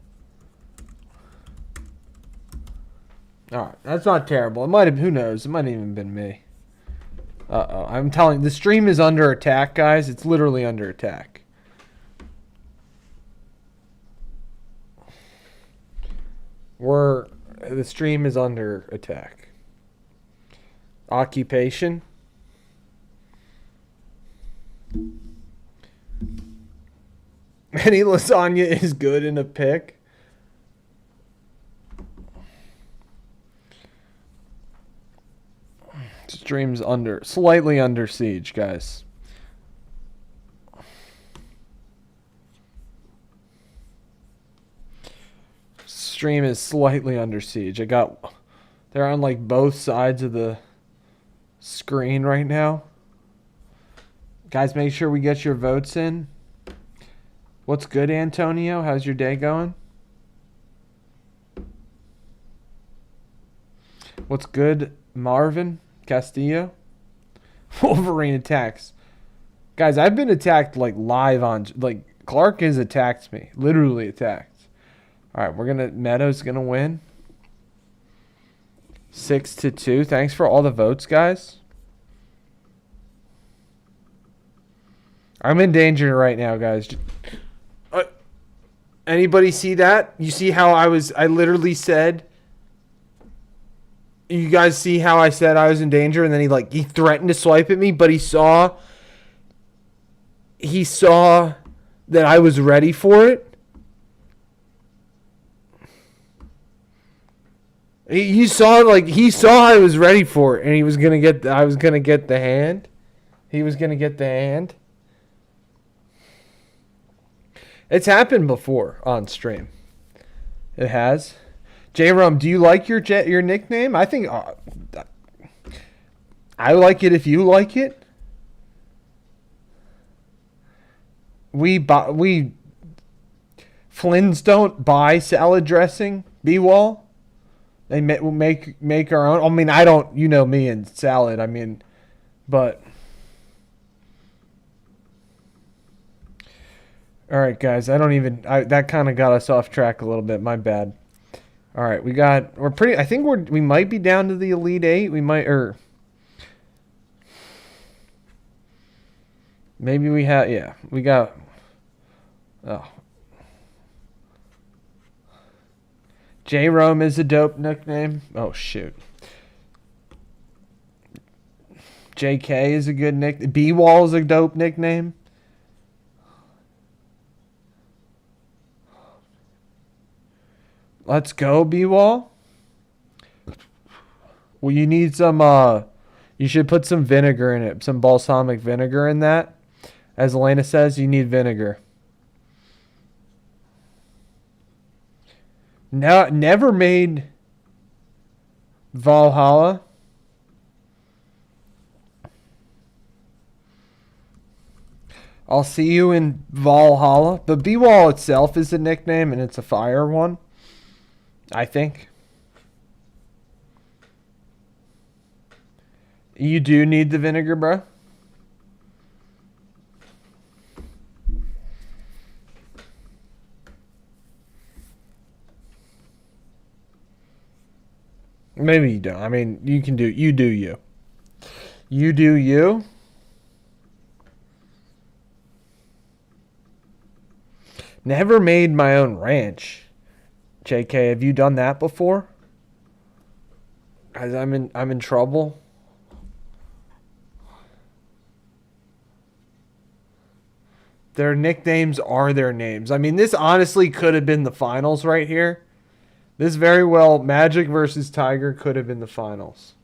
Alright, that's not terrible. It might have, who knows? It might have even been me. Uh-oh. I'm telling you, the stream is under attack, guys. It's literally under attack. The stream is under attack. Occupation. Any lasagna is good in a pick. Stream's slightly under siege, guys. Stream is slightly under siege. They're on like both sides of the screen right now. Guys, make sure we get your votes in. What's good, Antonio? How's your day going? What's good, Marvin Castillo? Wolverine attacks. Guys, I've been attacked like live on, like Clark has attacked me. Literally attacked. All right, Meadows gonna win. 6-2. Thanks for all the votes, guys. I'm in danger right now, guys. Anybody see that? You see how I literally said, you guys see how I said I was in danger, and then he threatened to swipe at me, but he saw that I was ready for it. He saw I was ready for it, and I was gonna get the hand. He was gonna get the hand. It's happened before on stream. It has. J-Rum, do you like your nickname? I think I like it if you like it. Flins don't buy salad dressing. B-Wall. They make our own. I mean, I don't. You know me and salad. I mean, but. All right, guys. That kind of got us off track a little bit. My bad. All right, I think we might be down to the Elite Eight. We might, maybe we have. Yeah, we got. Oh. J-Rome is a dope nickname. Oh, shoot. JK is a good nickname. B-Wall is a dope nickname. Let's go, B-Wall. Well, you need some, you should put some vinegar in it. Some balsamic vinegar in that. As Elena says, you need vinegar. No, never made Valhalla. I'll see you in Valhalla. The B-Wall itself is a nickname, and it's a fire one, I think. You do need the vinegar, bro? Maybe you don't. I mean, you can do you do you. You do you. Never made my own ranch. JK, have you done that before? Guys, I'm in trouble. Their nicknames are their names. I mean, this honestly could have been the finals right here. This very well, Magic versus Tiger could have been the finals.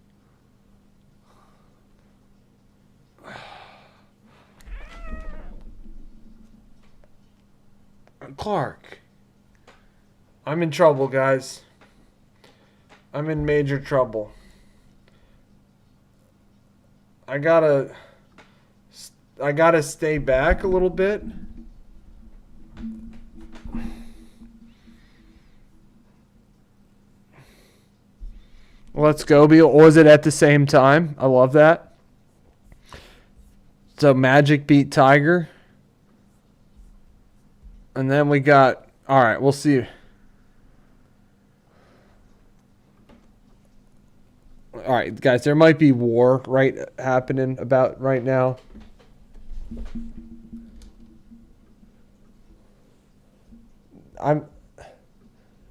Clark. I'm in trouble, guys. I'm in major trouble. I gotta stay back a little bit. Let's go. Or was it at the same time? I love that. So Magic beat Tiger. And then we got... All right, we'll see. All right, guys, there might be war happening about right now.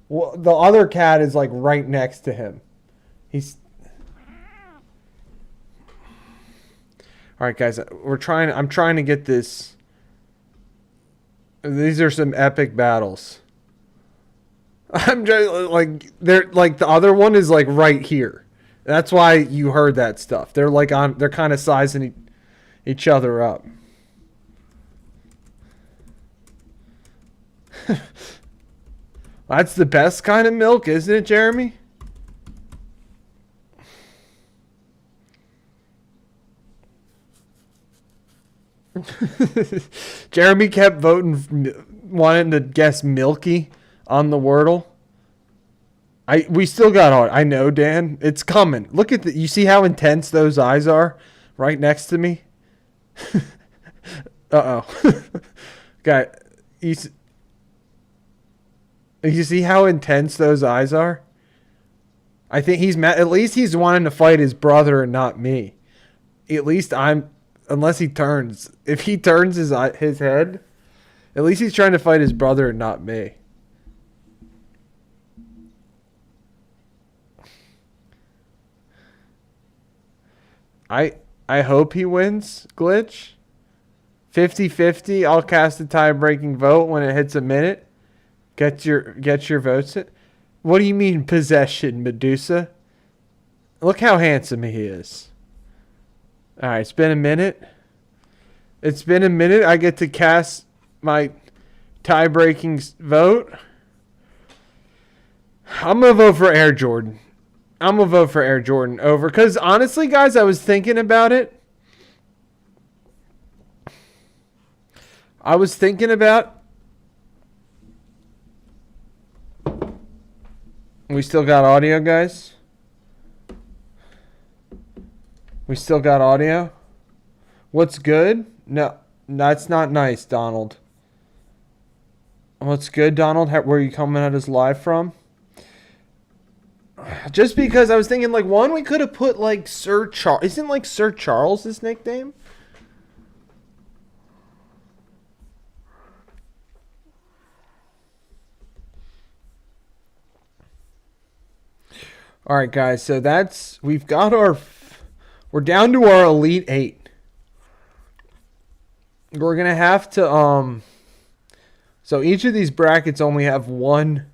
Well, the other cat is like right next to him. All right, guys, I'm trying to get this. These are some epic battles. I'm just they're like the other one is like right here. That's why you heard that stuff. They're kind of sizing each other up. That's the best kind of milk, isn't it, Jeremy? Jeremy kept wanting to guess Milky on the Wordle. We still got on. I know, Dan. It's coming. Look at you see how intense those eyes are right next to me? Uh-oh. Guy, you see how intense those eyes are? I think he's mad. At least he's wanting to fight his brother and not me. At least unless he turns. If he turns his head, at least he's trying to fight his brother and not me. I hope he wins, Glitch. 50-50. I'll cast a tie-breaking vote when it hits a minute. Get your votes in. What do you mean possession, Medusa? Look how handsome he is. All right, it's been a minute. It's been a minute. I get to cast my tie-breaking vote. I'm going to vote for Air Jordan. I'm going to vote for Air Jordan over. Because honestly, guys, I was thinking about it. We still got audio, guys? We still got audio? What's good? No, that's not nice, Donald. What's good, Donald? Where are you coming at us live from? Just because I was thinking, one, we could have put, Sir Charles. Isn't, Sir Charles his nickname? All right, guys. So we're down to our Elite 8. We're going to have to, so each of these brackets only have one.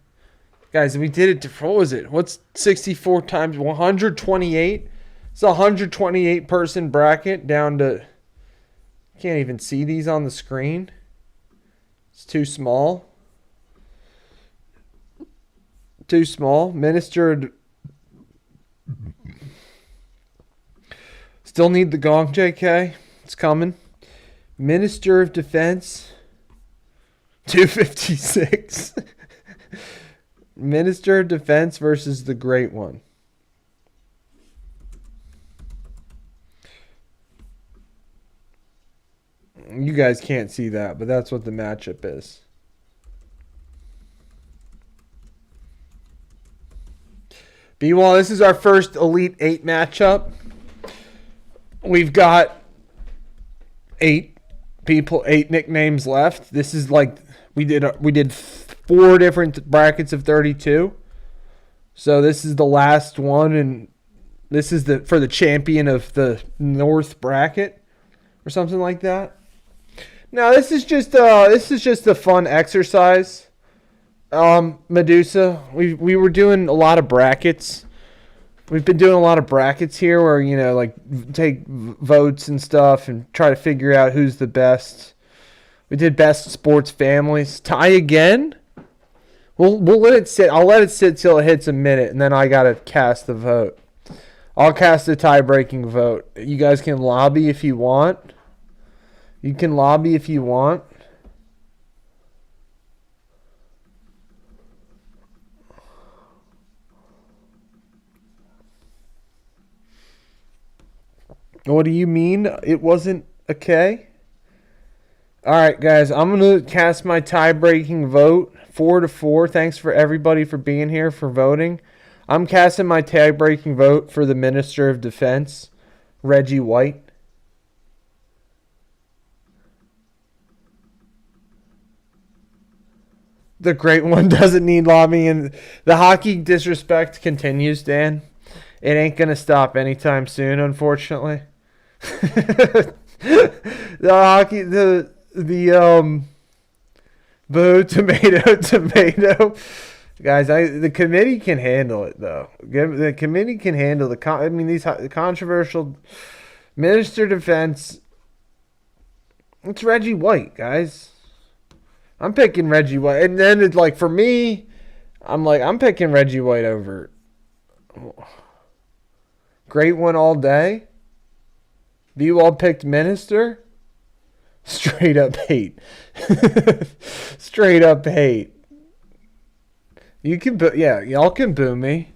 Guys, we did it, what was it? What's 64 times 128? It's a 128 person bracket down to, can't even see these on the screen. It's too small. Too small. Minister. Still need the gong, JK. It's coming. Minister of Defense. 256. Minister of Defense versus the Great One. You guys can't see that, but that's what the matchup is. B-Wall, this is our first Elite 8 matchup. We've got 8 people, 8 nicknames left. This is like we did 4 different brackets of 32. So this is the last one, and this is for the champion of the North bracket or something like that. Now this is just a fun exercise. Medusa, we were doing a lot of brackets. We've been doing a lot of brackets here where, like take votes and stuff and try to figure out who's the best. We did best sports families. Tie again? We'll let it sit. I'll let it sit till it hits a minute, and then I got to cast the vote. I'll cast a tie-breaking vote. You guys can lobby if you want. You can lobby if you want. What do you mean it wasn't a K? All right, guys, I'm going to cast my tie-breaking vote, 4-4. Thanks for everybody for being here, for voting. I'm casting my tie-breaking vote for the Minister of Defense, Reggie White. The Great One doesn't need lobbying. The hockey disrespect continues, Dan. It ain't going to stop anytime soon, unfortunately. The hockey, the boo, tomato. Guys, the committee can handle it, though. The committee can handle these controversial Minister of Defense. It's Reggie White, guys. I'm picking Reggie White. And then it's like, for me, I'm picking Reggie White over Great One all day. B-Wall picked Minister. Straight up hate. Straight up hate. You can, y'all can boo me.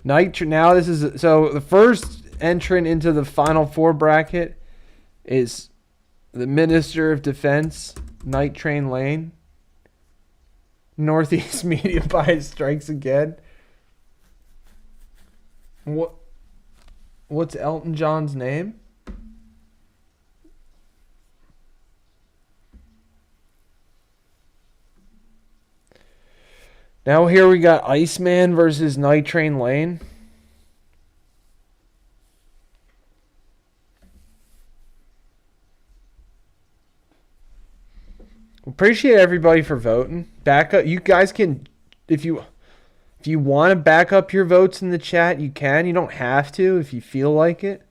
Now this is, so the first entrant into the Final Four bracket is the Minister of Defense, Night Train Lane. Northeast Media Bias strikes again. What's Elton John's name? Now here we got Iceman versus Night Train Lane. Appreciate everybody for voting. Back up. You guys can, if you want to back up your votes in the chat, you can. You don't have to if you feel like it.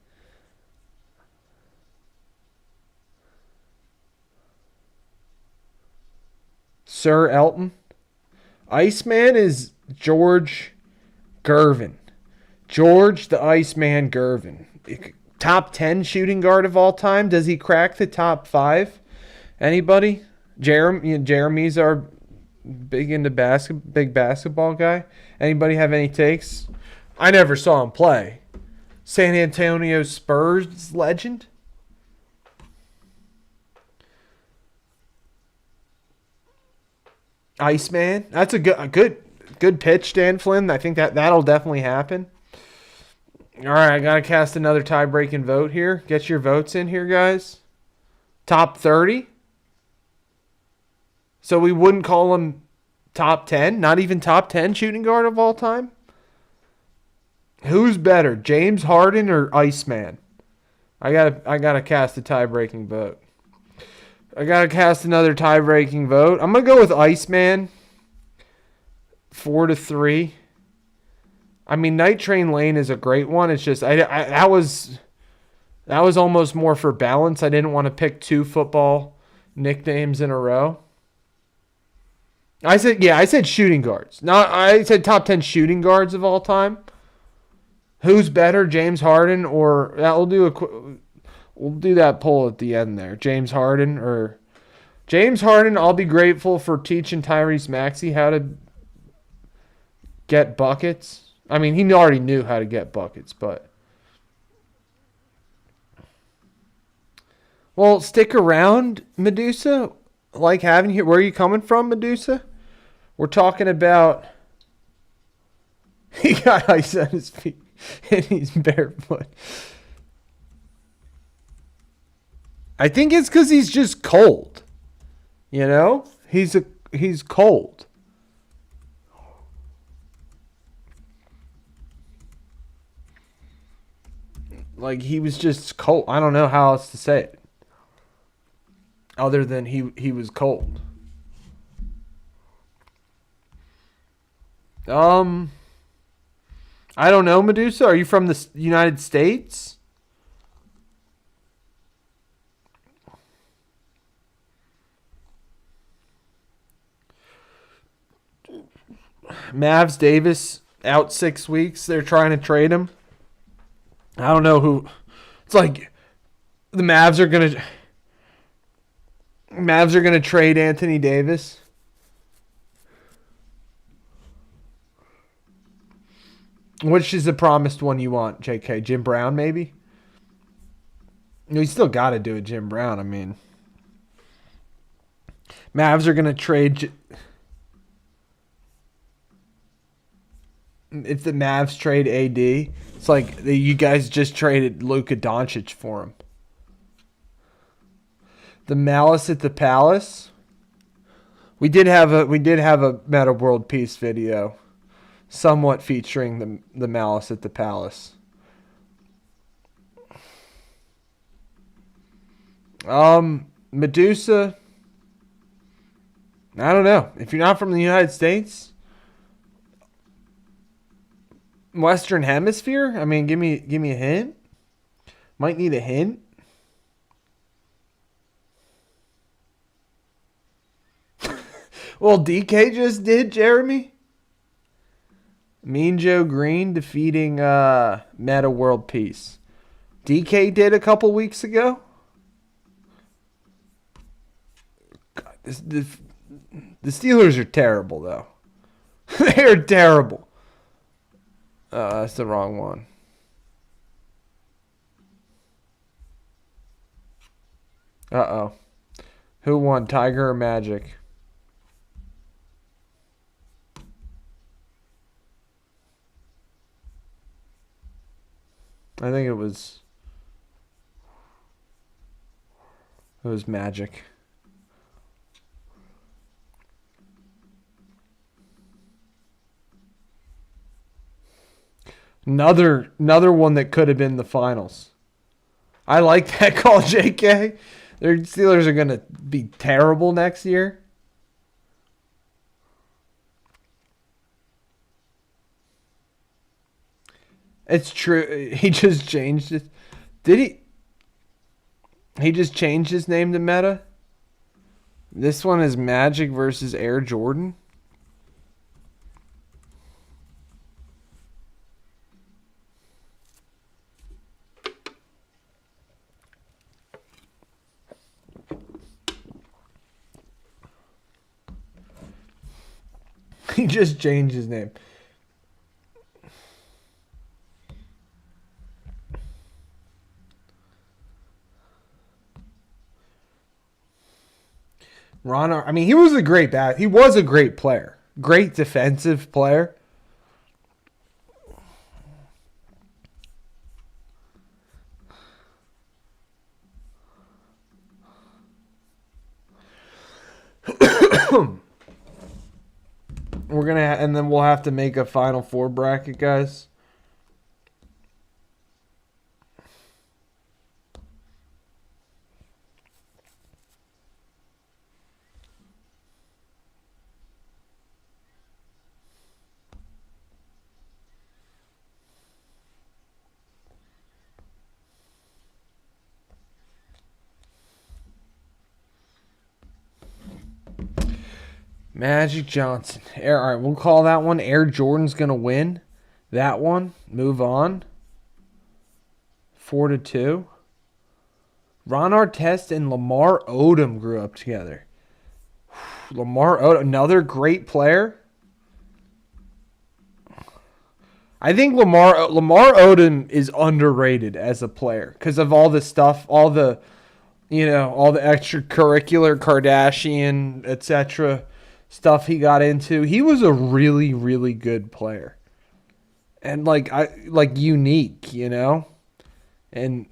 Sir Elton. Iceman is George Gervin. George the Iceman Gervin. Top 10 shooting guard of all time. Does he crack the top 5? Anybody? Jeremy's our big basketball guy. Anybody have any takes? I never saw him play. San Antonio Spurs legend. Iceman. That's a good pitch, Dan Flynn. I think that'll definitely happen. All right, I gotta cast another tie-breaking vote here. Get your votes in here, guys. Top 30. So we wouldn't call him top 10, not even top 10 shooting guard of all time? Who's better, James Harden or Iceman? I gotta cast a tie-breaking vote. I gotta cast another tie-breaking vote. I'm gonna go with Iceman. 4-3. I mean, Night Train Lane is a great one. It's just that was almost more for balance. I didn't want to pick 2 football nicknames in a row. I said shooting guards. I said top 10 shooting guards of all time. Who's better, James Harden or we'll do that poll at the end there. James Harden. I'll be grateful for teaching Tyrese Maxey how to get buckets. I mean, he already knew how to get buckets, but Well, stick around, Medusa. Like having you. Where are you coming from, Medusa? We're talking about. He got ice on his feet and he's barefoot. I think it's because he's just cold. You know, he's cold. Like he was just cold. I don't know how else to say it. Other than he was cold. I don't know, Medusa. Are you from the United States? Mavs Davis out 6 weeks. They're trying to trade him. I don't know who. It's like the Mavs are gonna trade Anthony Davis. Which is the promised one you want, JK? Jim Brown, maybe? You still got to do it, Jim Brown. I mean, Mavs are going to trade. If the Mavs trade AD, it's like you guys just traded Luka Doncic for him. The Malice at the Palace. We did have a Meta World Peace video, somewhat featuring the Malice at the Palace. Medusa. I don't know. If you're not from the United States, Western Hemisphere. I mean, give me a hint. Might need a hint. Well, DK just did, Jeremy. Mean Joe Green defeating Meta World Peace. DK did a couple weeks ago. God, the Steelers are terrible, though. They're terrible. That's the wrong one. Uh-oh. Who won, Tiger or Magic? I think it was Magic. Another one that could have been the finals. I like that call, JK. Their Steelers are going to be terrible next year. It's true. He just changed it. Did he? He just changed his name to Meta? This one is Magic versus Air Jordan. He just changed his name. I mean, he was a great player. Great defensive player. And then we'll have to make a Final Four bracket, guys. Magic Johnson. All right, we'll call that one. Air Jordan's going to win that one. Move on. 4-2. Ron Artest and Lamar Odom grew up together. Lamar Odom, another great player. I think Lamar Odom is underrated as a player because of all the stuff, all the all the extracurricular Kardashian, etc. stuff he got into. He was a really, really good player. And like unique, and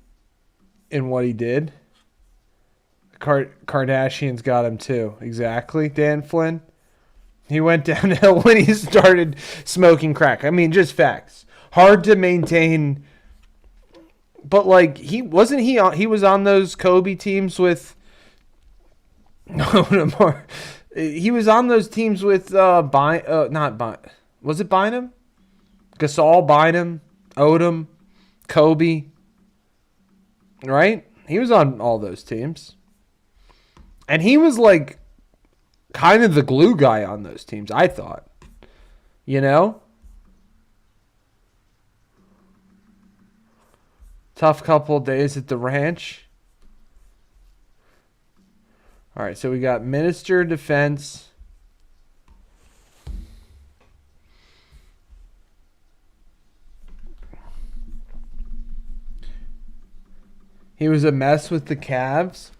in what he did. Kardashians got him too. Exactly, Dan Flynn. He went downhill when he started smoking crack. I mean, just facts. Hard to maintain, but like he was on those Kobe teams with no more. He was on those teams with not Bynum. Was it Bynum? Gasol, Bynum, Odom, Kobe. Right? He was on all those teams. And he was like kind of the glue guy on those teams, I thought. Tough couple of days at the ranch. All right, so we got Minister of Defense. He was a mess with the Cavs.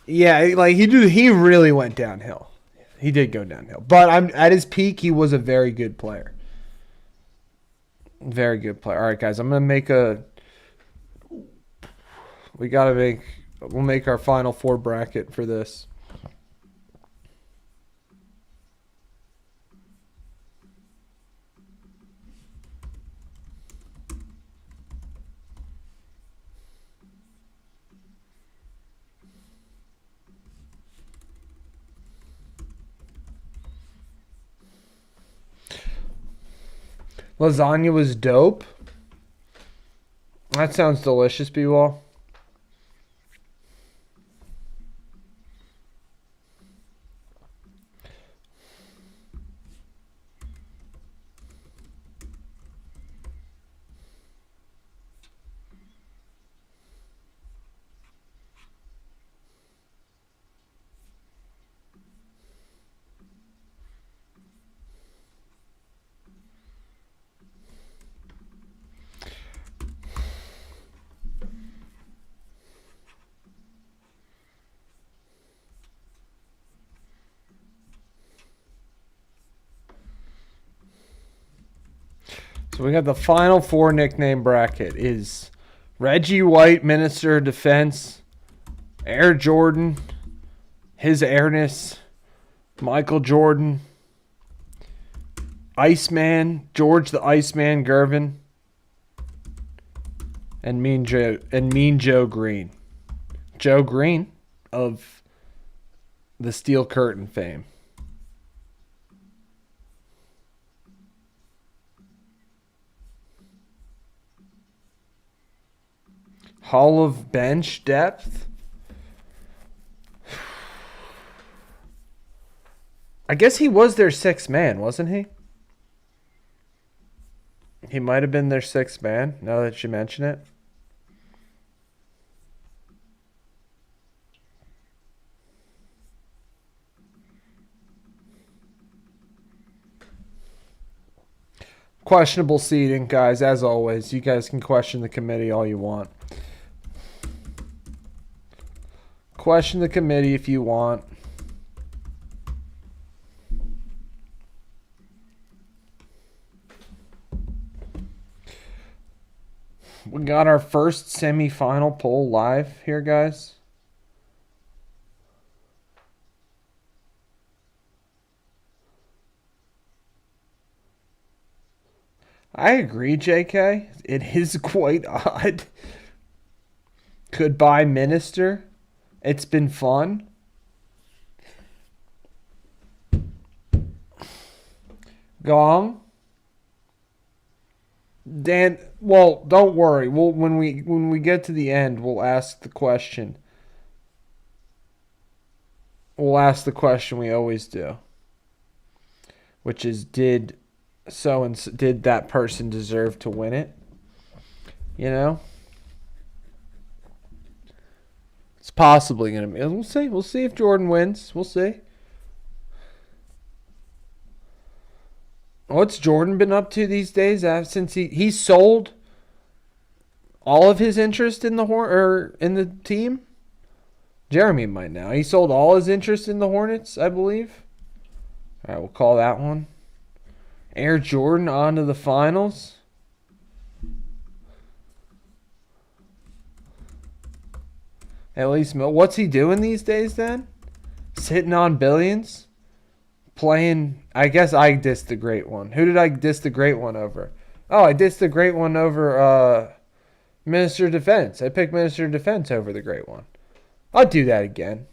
Yeah, like he really went downhill. He did go downhill. But at his peak, he was a very good player. Very good player. All right, guys, we'll make our final four bracket for this. Lasagna was dope. That sounds delicious, B-Wall. So we got the final four nickname bracket is Reggie White, Minister of Defense, Air Jordan, His Airness, Michael Jordan, Iceman, George the Iceman Gervin, and Mean Joe Green. Joe Green of the Steel Curtain fame. Hall of Bench depth. I guess he was their sixth man, wasn't he? He might have been their sixth man, now that you mention it. Questionable seating, guys, as always. You guys can question the committee all you want. Question the committee if you want. We got our first semifinal poll live here, guys. I agree, JK. It is quite odd. Goodbye, Minister. It's been fun. Gong. Dan, well, don't worry. When we get to the end, we'll ask the question. We'll ask the question we always do, which is did that person deserve to win it? It's possibly going to be. We'll see. We'll see if Jordan wins. We'll see. What's Jordan been up to these days? Since he sold all of his interest in the in the team? Jeremy might now. He sold all his interest in the Hornets, I believe. All right, we'll call that one. Air Jordan on to the finals. At least, what's he doing these days then? Sitting on billions? Playing, I guess I dissed the great one. Who did I diss the great one over? Oh, I dissed the great one over Minister of Defense. I picked Minister of Defense over the great one. I'll do that again.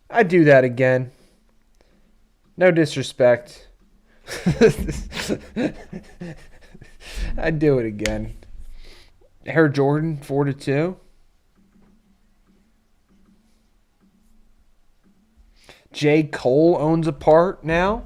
I'd do that again. No disrespect. I'd do it again. Air Jordan, 4-2. J. Cole owns a part now.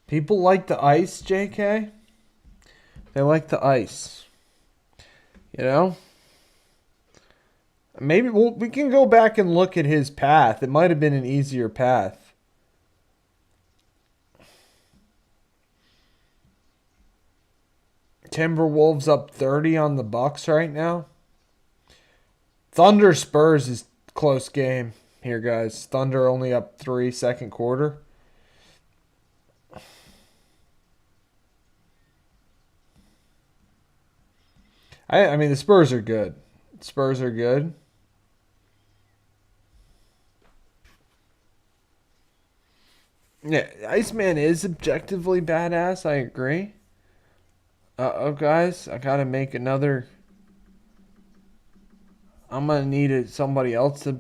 People like the ice, JK. They like the ice. You know? Maybe we can go back and look at his path. It might have been an easier path. Timberwolves up 30 on the Bucks right now. Thunder Spurs is close game here, guys. Thunder only up 3 second quarter. I mean, the Spurs are good. Spurs are good. Yeah, Iceman is objectively badass. I agree. Oh, guys, I gotta make another. I'm gonna need somebody else to.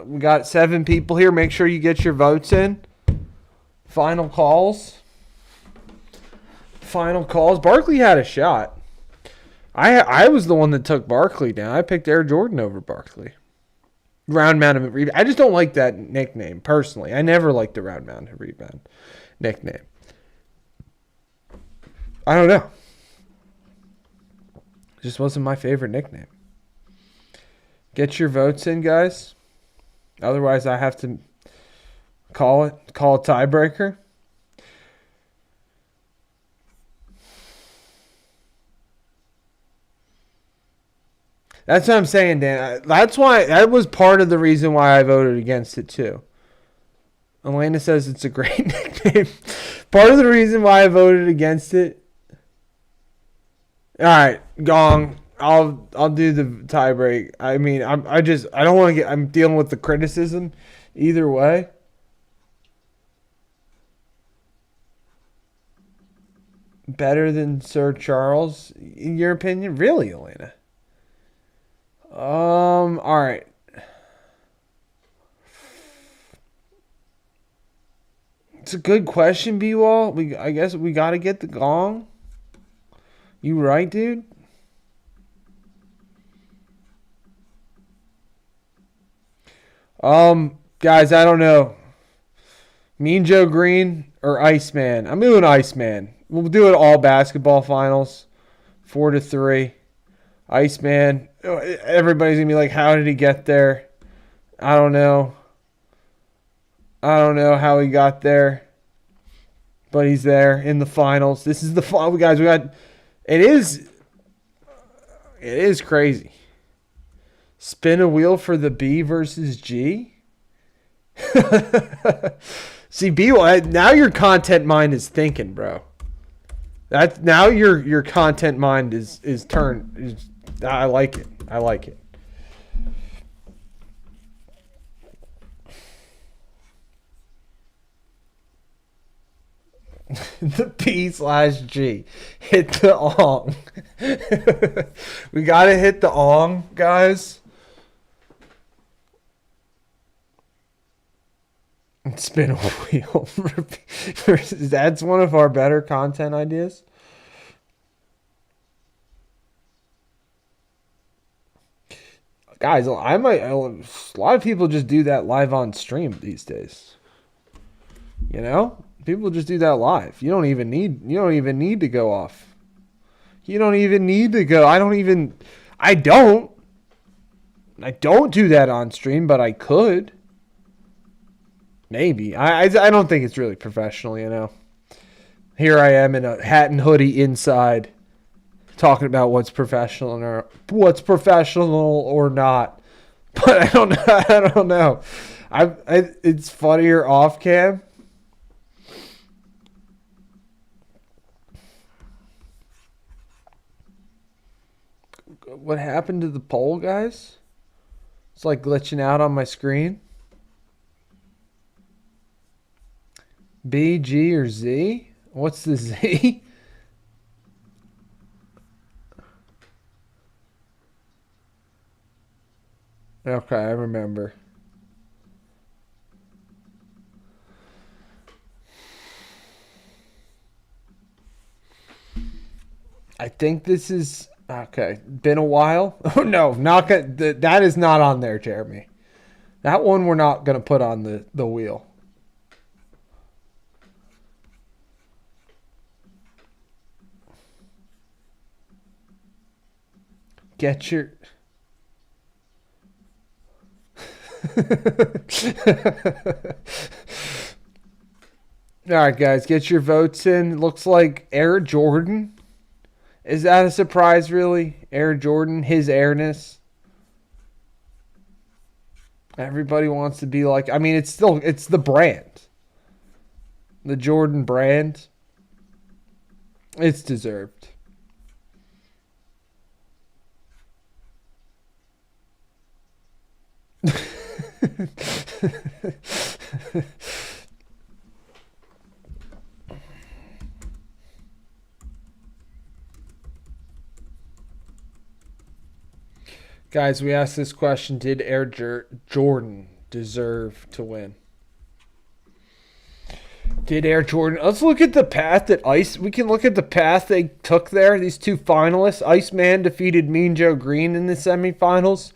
We got 7 people here. Make sure you get your votes in. Final calls. Final calls. Barkley had a shot. I was the one that took Barkley down. I picked Air Jordan over Barkley. Round mound rebound. I just don't like that nickname personally. I never liked the round mound rebound nickname. I don't know. It just wasn't my favorite nickname. Get your votes in, guys. Otherwise, I have to call a tiebreaker. That's what I'm saying, Dan. That was part of the reason why I voted against it too. Elena says it's a great nickname. Part of the reason why I voted against it. All right, Gong. I'll do the tiebreak. I mean, I don't want to get. I'm dealing with the criticism either way. Better than Sir Charles, in your opinion? Really, Elena? All right. It's a good question, B-Wall. I guess we got to get the Gong. You right, dude? Guys, I don't know. Mean Joe Green or Iceman? I'm doing Iceman. We'll do it all basketball finals. 4-3. Iceman. Everybody's going to be like, how did he get there? I don't know. I don't know how he got there. But he's there in the finals. This is the final, guys. It is crazy. Spin a wheel for the B versus G. See, B, now your content mind is thinking, bro. Now your content mind is turned. I like it. I like it. The P/G. Hit the ong. We gotta hit the ong, guys. Spin a wheel. That's one of our better content ideas. Guys, a lot of people just do that live on stream these days. You know, people just do that live. You don't even need to go off. You don't even need to go. I don't do that on stream, but I could. Maybe. I don't think it's really professional, you know. Here I am in a hat and hoodie inside talking about what's professional or not. But I don't know. I don't know. It's funnier off cam. What happened to the poll, guys? It's like glitching out on my screen. B, G, or Z? What's the Z? Okay, I remember. I think this is okay. Been a while. Oh no, not that is not on there, Jeremy. That one we're not gonna put on the wheel. Get your. All right, guys, get your votes in. Looks like Air Jordan. Is that a surprise, really? Air Jordan, his airness. Everybody wants to be like. I mean, it's the brand, the Jordan brand. It's deserved. Guys, we asked this question: did Jordan deserve to win? Did Air Jordan? Let's look at the path that We can look at the path they took there. These two finalists: Iceman defeated Mean Joe Green in the semifinals.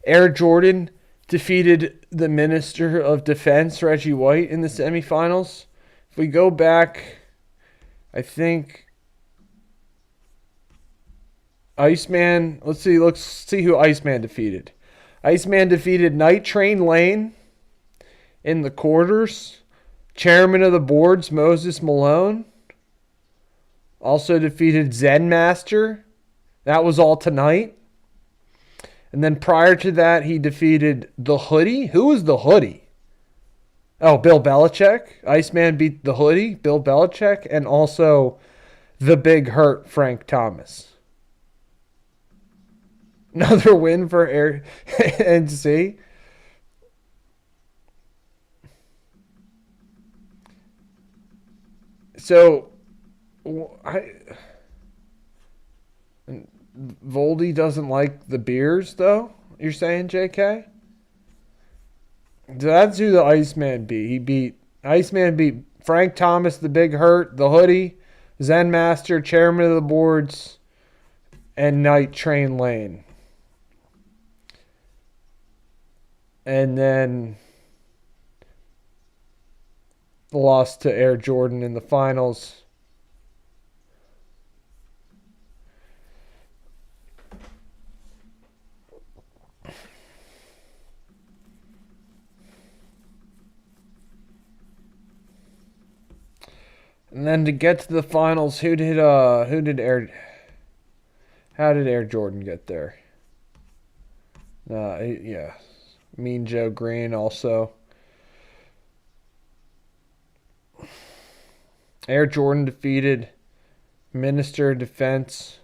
Air Jordan defeated the Minister of Defense, Reggie White, in the semifinals. If we go back, I think Iceman, let's see who Iceman defeated. Iceman defeated Night Train Lane in the quarters. Chairman of the boards, Moses Malone, also defeated Zen Master. That was all tonight. And then prior to that, he defeated the Hoodie. Who was the Hoodie? Oh, Bill Belichick. Iceman beat the Hoodie, Bill Belichick, and also the Big Hurt, Frank Thomas. Another win for Air NC. So, Voldy doesn't like the beers, though? You're saying, JK? That's who the Iceman beat. Iceman beat Frank Thomas, the Big Hurt, the Hoodie, Zen Master, Chairman of the Boards, and Night Train Lane. And then lost to Air Jordan in the finals. And then to get to the finals, how did Air Jordan get there? Yeah. Mean Joe Green also. Air Jordan defeated Minister of Defense.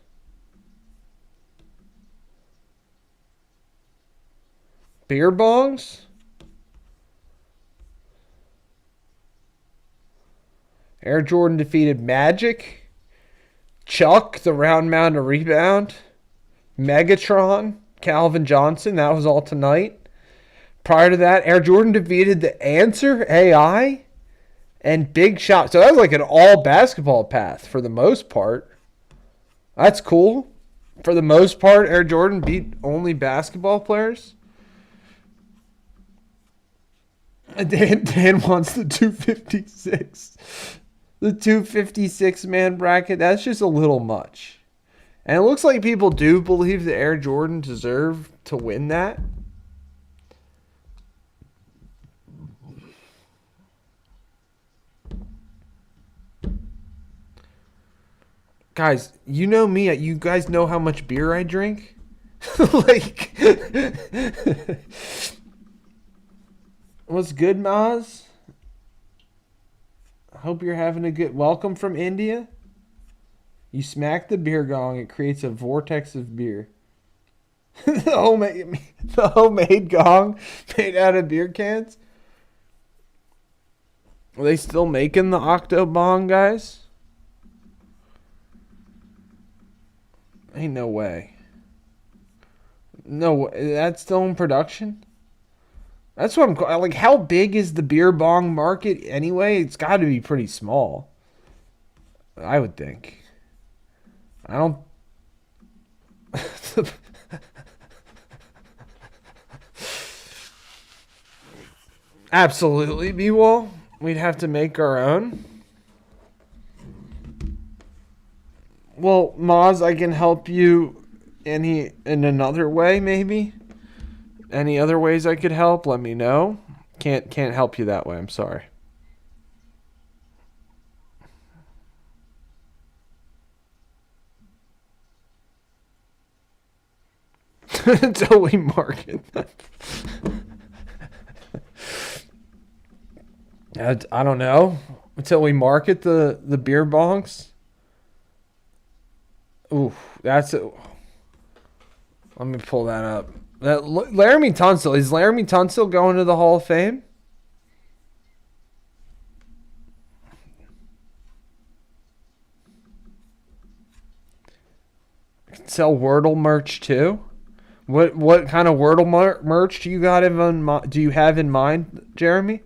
Beer bongs? Air Jordan defeated Magic. Chuck, the round mound to rebound. Megatron, Calvin Johnson. That was all tonight. Prior to that, Air Jordan defeated the Answer AI and Big Shot. So that was like an all basketball path for the most part. That's cool. For the most part, Air Jordan beat only basketball players. Dan wants the 256. The 256 man bracket. That's just a little much. And it looks like people do believe the Air Jordan deserve to win that. Guys, you know me. You guys know how much beer I drink? Like, what's good, Maz? I hope you're having a good... Welcome from India. You smack the beer gong, it creates a vortex of beer. The homemade gong made out of beer cans? Are they still making the Octo Bong, guys? Ain't no way. No, that's still in production? That's what I'm... Like, how big is the beer bong market anyway? It's got to be pretty small. I would think. I don't... Absolutely, B-Wall. We'd have to make our own. Well, Maz, I can help you in another way, maybe. Any other ways I could help? Let me know. Can't help you that way. I'm sorry. Until we market them. I don't know. Until we market the beer bongs. Ooh, that's it. Let me pull that up. Laramie Tunsil. Is Laramie Tunsil going to the Hall of Fame? I can sell Wordle merch too. What kind of Wordle merch do you have in mind, Jeremy?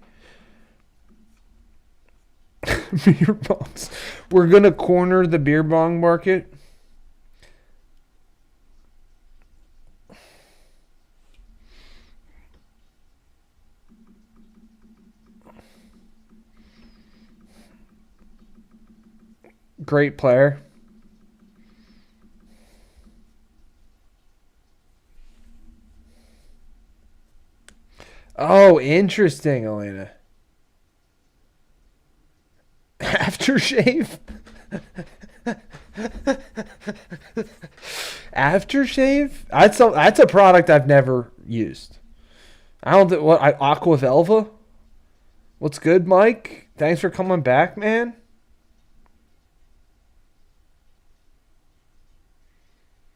Beer bongs. We're gonna corner the beer bong market. Great player. Oh, interesting, Elena. Aftershave? Aftershave? That's a product I've never used. I don't think Aqua Velva? What's good, Mike? Thanks for coming back, man.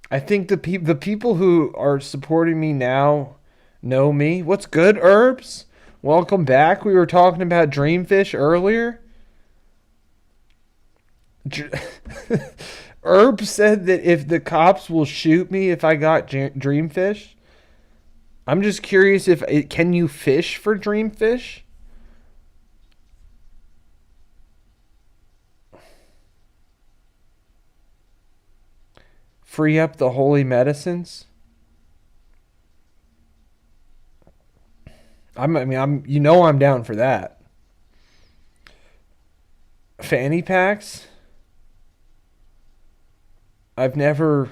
I think the people who are supporting me now know me. What's good, Herbs? Welcome back. We were talking about Dreamfish earlier. Herbs said that if the cops will shoot me if I got Dreamfish. I'm just curious can you fish for Dreamfish? Free up the holy medicines. I'm down for that. Fanny packs? I've never...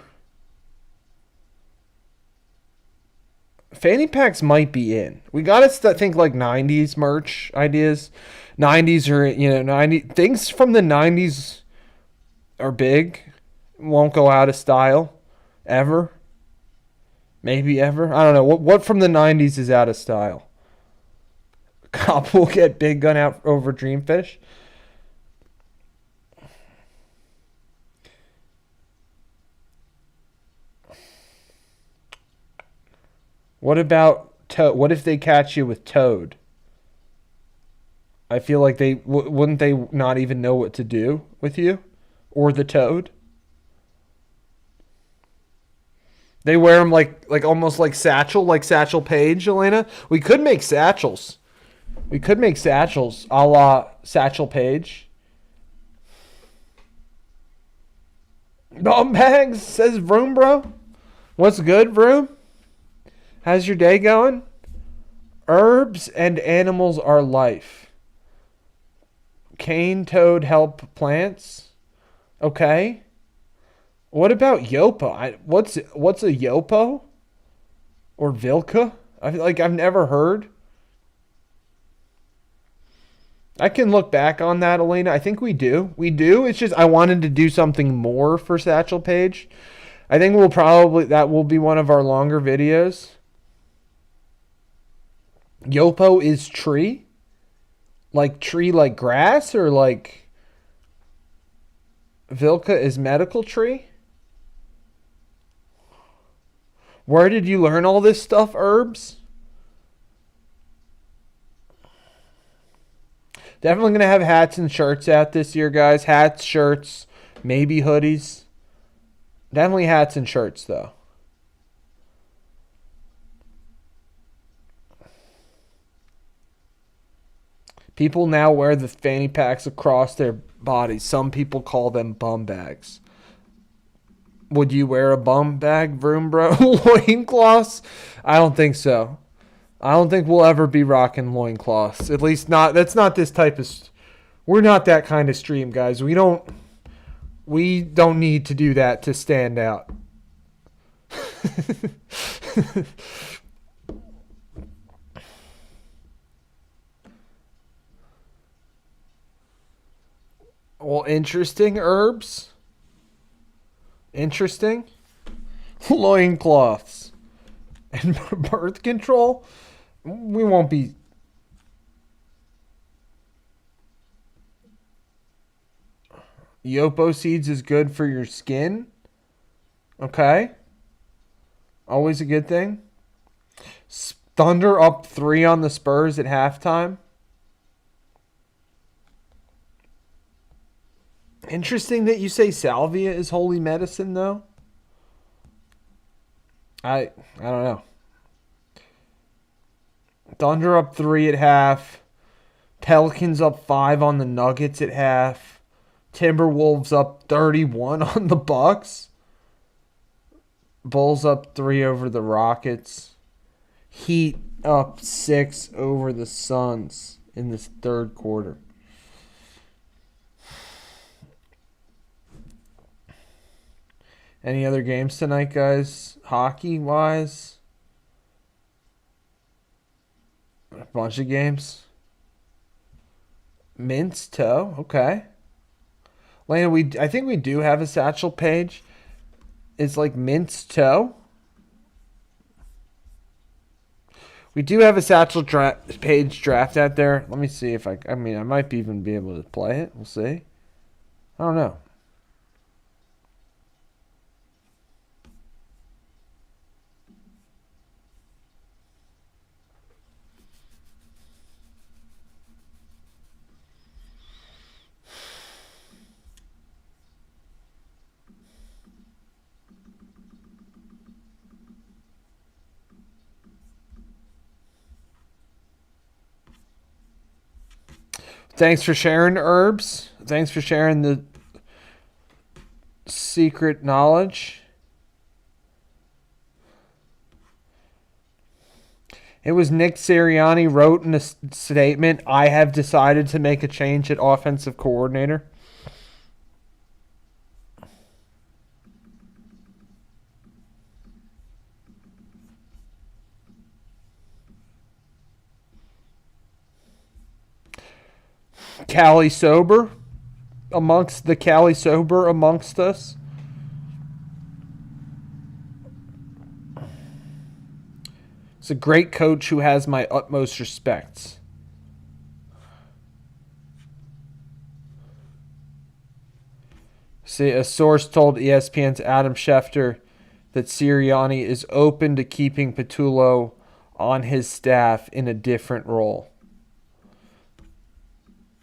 Fanny packs might be in. We gotta think like 90s merch ideas. 90s or 90 things from the 90s are big. Won't go out of style ever. Maybe ever. I don't know. What from the 90s is out of style? Cop will get Big Gun out over Dreamfish. What about Toad? What if they catch you with Toad? I feel like wouldn't they not even know what to do with you or the Toad? They wear them like almost like Satchel Paige, Elena. We could make satchels. A la Satchel Paige. Bum bags, says Vroom Bro. What's good, Vroom? How's your day going? Herbs and animals are life. Cane toad help plants. Okay. What about Yopo? What's a Yopo? Or Vilka? I've never heard. I can look back on that, Elena. I think we do. We do. It's just I wanted to do something more for Satchel Paige. I think that will be one of our longer videos. Yopo is tree? Like tree like grass or like Vilka is medical tree? Where did you learn all this stuff, Herbs? Definitely going to have hats and shirts out this year, guys. Hats, shirts, maybe hoodies. Definitely hats and shirts, though. People now wear the fanny packs across their bodies. Some people call them bum bags. Would you wear a bum bag, Vroom Bro? Loincloths? I don't think so. I don't think we'll ever be rocking loincloths. At least not. That's not this type of. We're not that kind of stream, guys. We don't need to do that to stand out. Well, interesting, Herbs. Interesting. Loincloths. And birth control? We won't be. Yopo seeds is good for your skin. Okay. Always a good thing. Thunder up 3 on the Spurs at halftime. Interesting that you say salvia is holy medicine, though. I don't know. Thunder up 3 at half. Pelicans up 5 on the Nuggets at half. Timberwolves up 31 on the Bucks. Bulls up 3 over the Rockets. Heat up 6 over the Suns in this third quarter. Any other games tonight, guys? Hockey-wise? A bunch of games. Mint's toe. Okay. Lana, I think we do have a Satchel Paige. It's like Mint's toe. We do have a Satchel Paige draft out there. Let me see if I might even be able to play it. We'll see. I don't know. Thanks for sharing, Herbs. Thanks for sharing the secret knowledge. It was Nick Sirianni wrote in a statement, I have decided to make a change at offensive coordinator. Cali sober amongst the Cali sober amongst us. It's a great coach who has my utmost respect. See, a source told ESPN's Adam Schefter that Sirianni is open to keeping Patullo on his staff in a different role.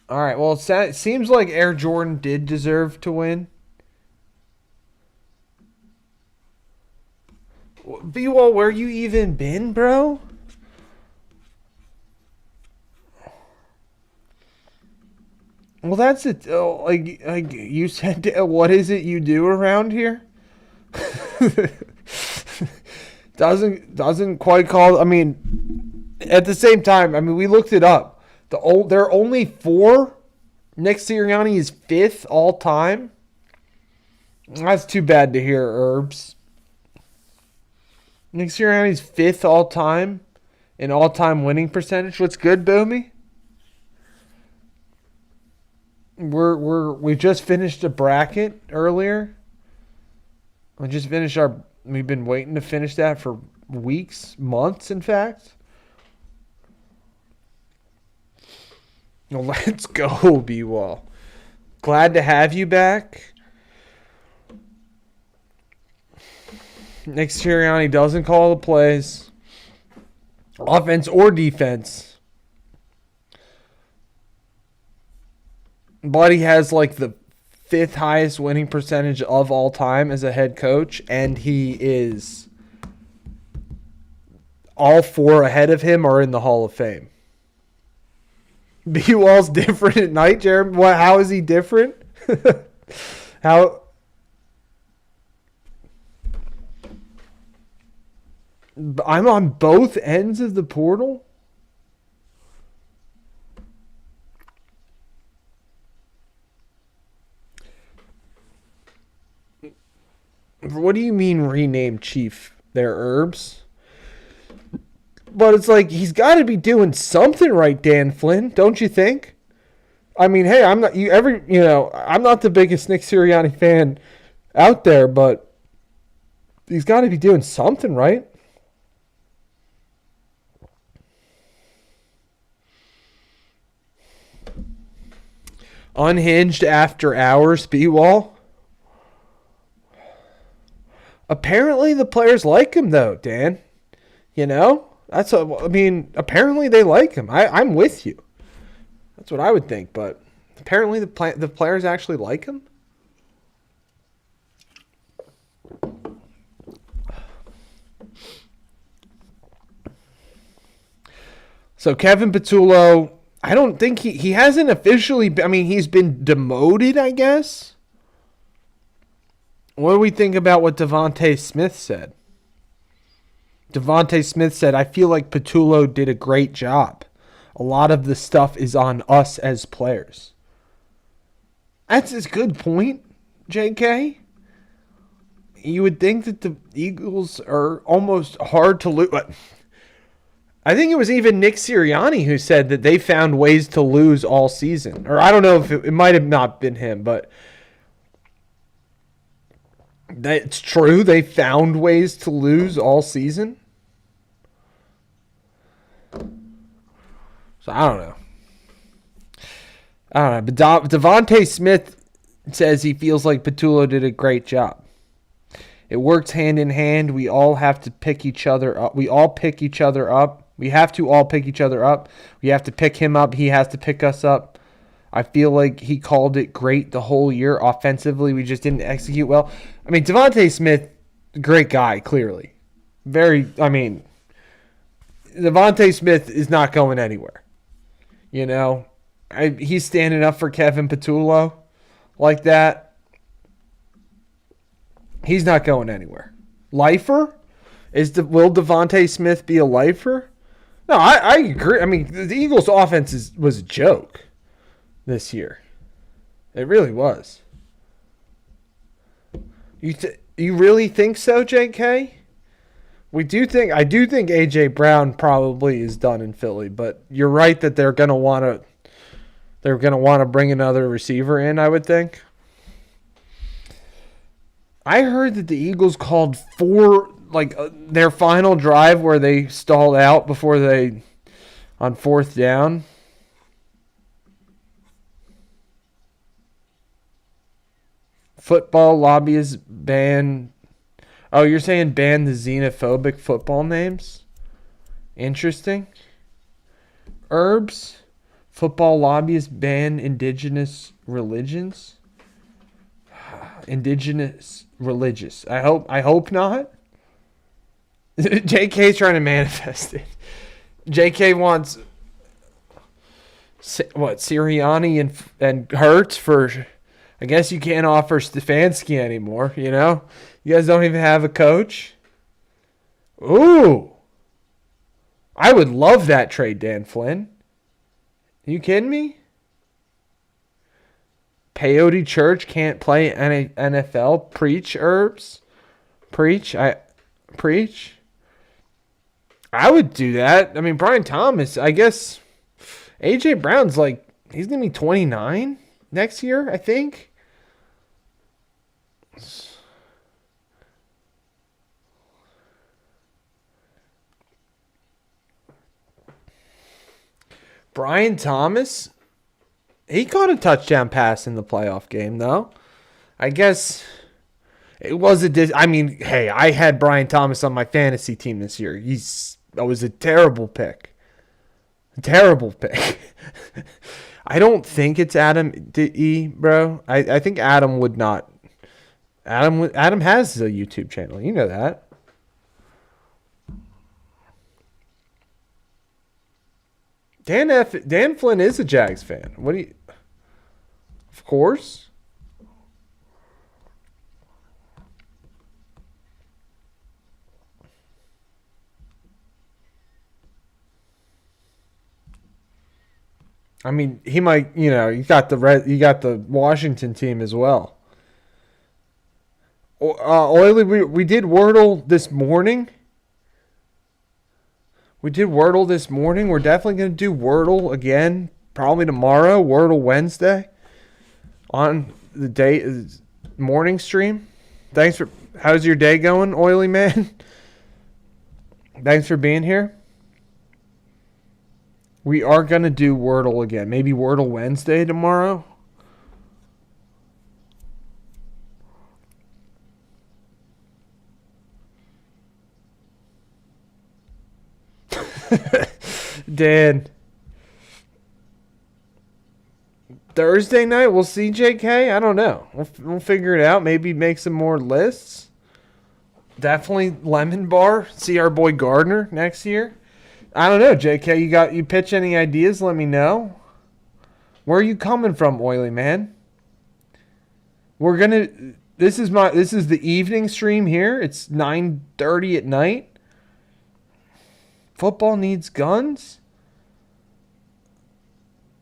All right, well, it seems like Air Jordan did deserve to win. B-Wall, where you even been, bro? Well, that's it. Like you said, what is it you do around here? doesn't quite call. I mean, At the same time, I mean, we looked it up. There are only 4. Nick Sirianni is 5th all time. That's too bad to hear, Herbs. Nick Sirianni's 5th all time in all-time winning percentage. What's good, Boomy? We just finished a bracket earlier. We've been waiting to finish that for weeks, months, in fact. Well, let's go, B-Wall. Glad to have you back. Nick Sirianni doesn't call the plays, offense or defense. But he has like the 5th highest winning percentage of all time as a head coach, and he is all 4 ahead of him are in the Hall of Fame. B-Wall's different at night, Jeremy. How is he different? How? I'm on both ends of the portal? What do you mean rename chief there, Herbs? But it's like he's got to be doing something right, Dan Flynn, don't you think? I mean, hey, I'm not I'm not the biggest Nick Sirianni fan out there, but he's got to be doing something right. Unhinged after hours, B-Wall. Apparently the players like him, though, Dan. You know? Apparently they like him. I'm with you. That's what I would think, but apparently the players actually like him. So Kevin Patullo, I don't think he hasn't officially, he's been demoted, I guess. What do we think about what Devontae Smith said? Devontae Smith said, I feel like Patullo did a great job. A lot of the stuff is on us as players. That's a good point, JK. You would think that the Eagles are almost hard to lose. I think it was even Nick Sirianni who said that they found ways to lose all season. Or I don't know if it might have not been him, but that's true. They found ways to lose all season. So I don't know. But Devontae Smith says he feels like Patullo did a great job. It works hand in hand. We all have to pick each other up. We all pick each other up. We have to all pick each other up. We have to pick him up. He has to pick us up. I feel like he called it great the whole year. Offensively, we just didn't execute well. Devontae Smith, great guy, clearly. Devontae Smith is not going anywhere. You know, he's standing up for Kevin Patullo like that. He's not going anywhere. Lifer? Will Devontae Smith be a lifer? No, I agree. The Eagles' offense was a joke this year. It really was. You really think so, JK? I do think A.J. Brown probably is done in Philly, but you're right that they're gonna want to bring another receiver in, I would think. I heard that the Eagles called their final drive where they stalled out on 4th down. Football lobbyists ban. Oh, you're saying ban the xenophobic football names? Interesting. Herbs. Football lobbyists ban indigenous religions. Indigenous religious. I hope not. JK's trying to manifest it. JK wants Sirianni and Hurts for. I guess you can't offer Stefanski anymore. You know, you guys don't even have a coach. Ooh. I would love that trade, Dan Flynn. Are you kidding me? Peyote Church can't play NFL. Preach, Herbs. Preach. Preach. I would do that. I mean, Brian Thomas, I guess AJ Brown's like, he's going to be 29 next year, I think. Brian Thomas, he caught a touchdown pass in the playoff game, though. I guess it was I mean, hey, I had Brian Thomas on my fantasy team this year. That was a terrible pick. A terrible pick. I don't think it's Adam E, bro. I think Adam would not. Adam has a YouTube channel. You know that. Dan Flynn is a Jags fan. What do you? Of course. I mean, he might. You got the Washington team as well. Oily, we did Wordle this morning. We did Wordle this morning. We're definitely going to do Wordle again, probably tomorrow, Wordle Wednesday, on the day morning stream. How's your day going, Oily Man? Thanks for being here. We are going to do Wordle again. Maybe Wordle Wednesday tomorrow. Dan. Thursday night, we'll see, JK. I don't know. We'll figure it out. Maybe make some more lists. Definitely Lemon Bar. See our boy Gardner next year. I don't know, JK. You pitch any ideas? Let me know. Where are you coming from, Oily Man? This is the evening stream here. It's 9:30 at night. Football needs guns?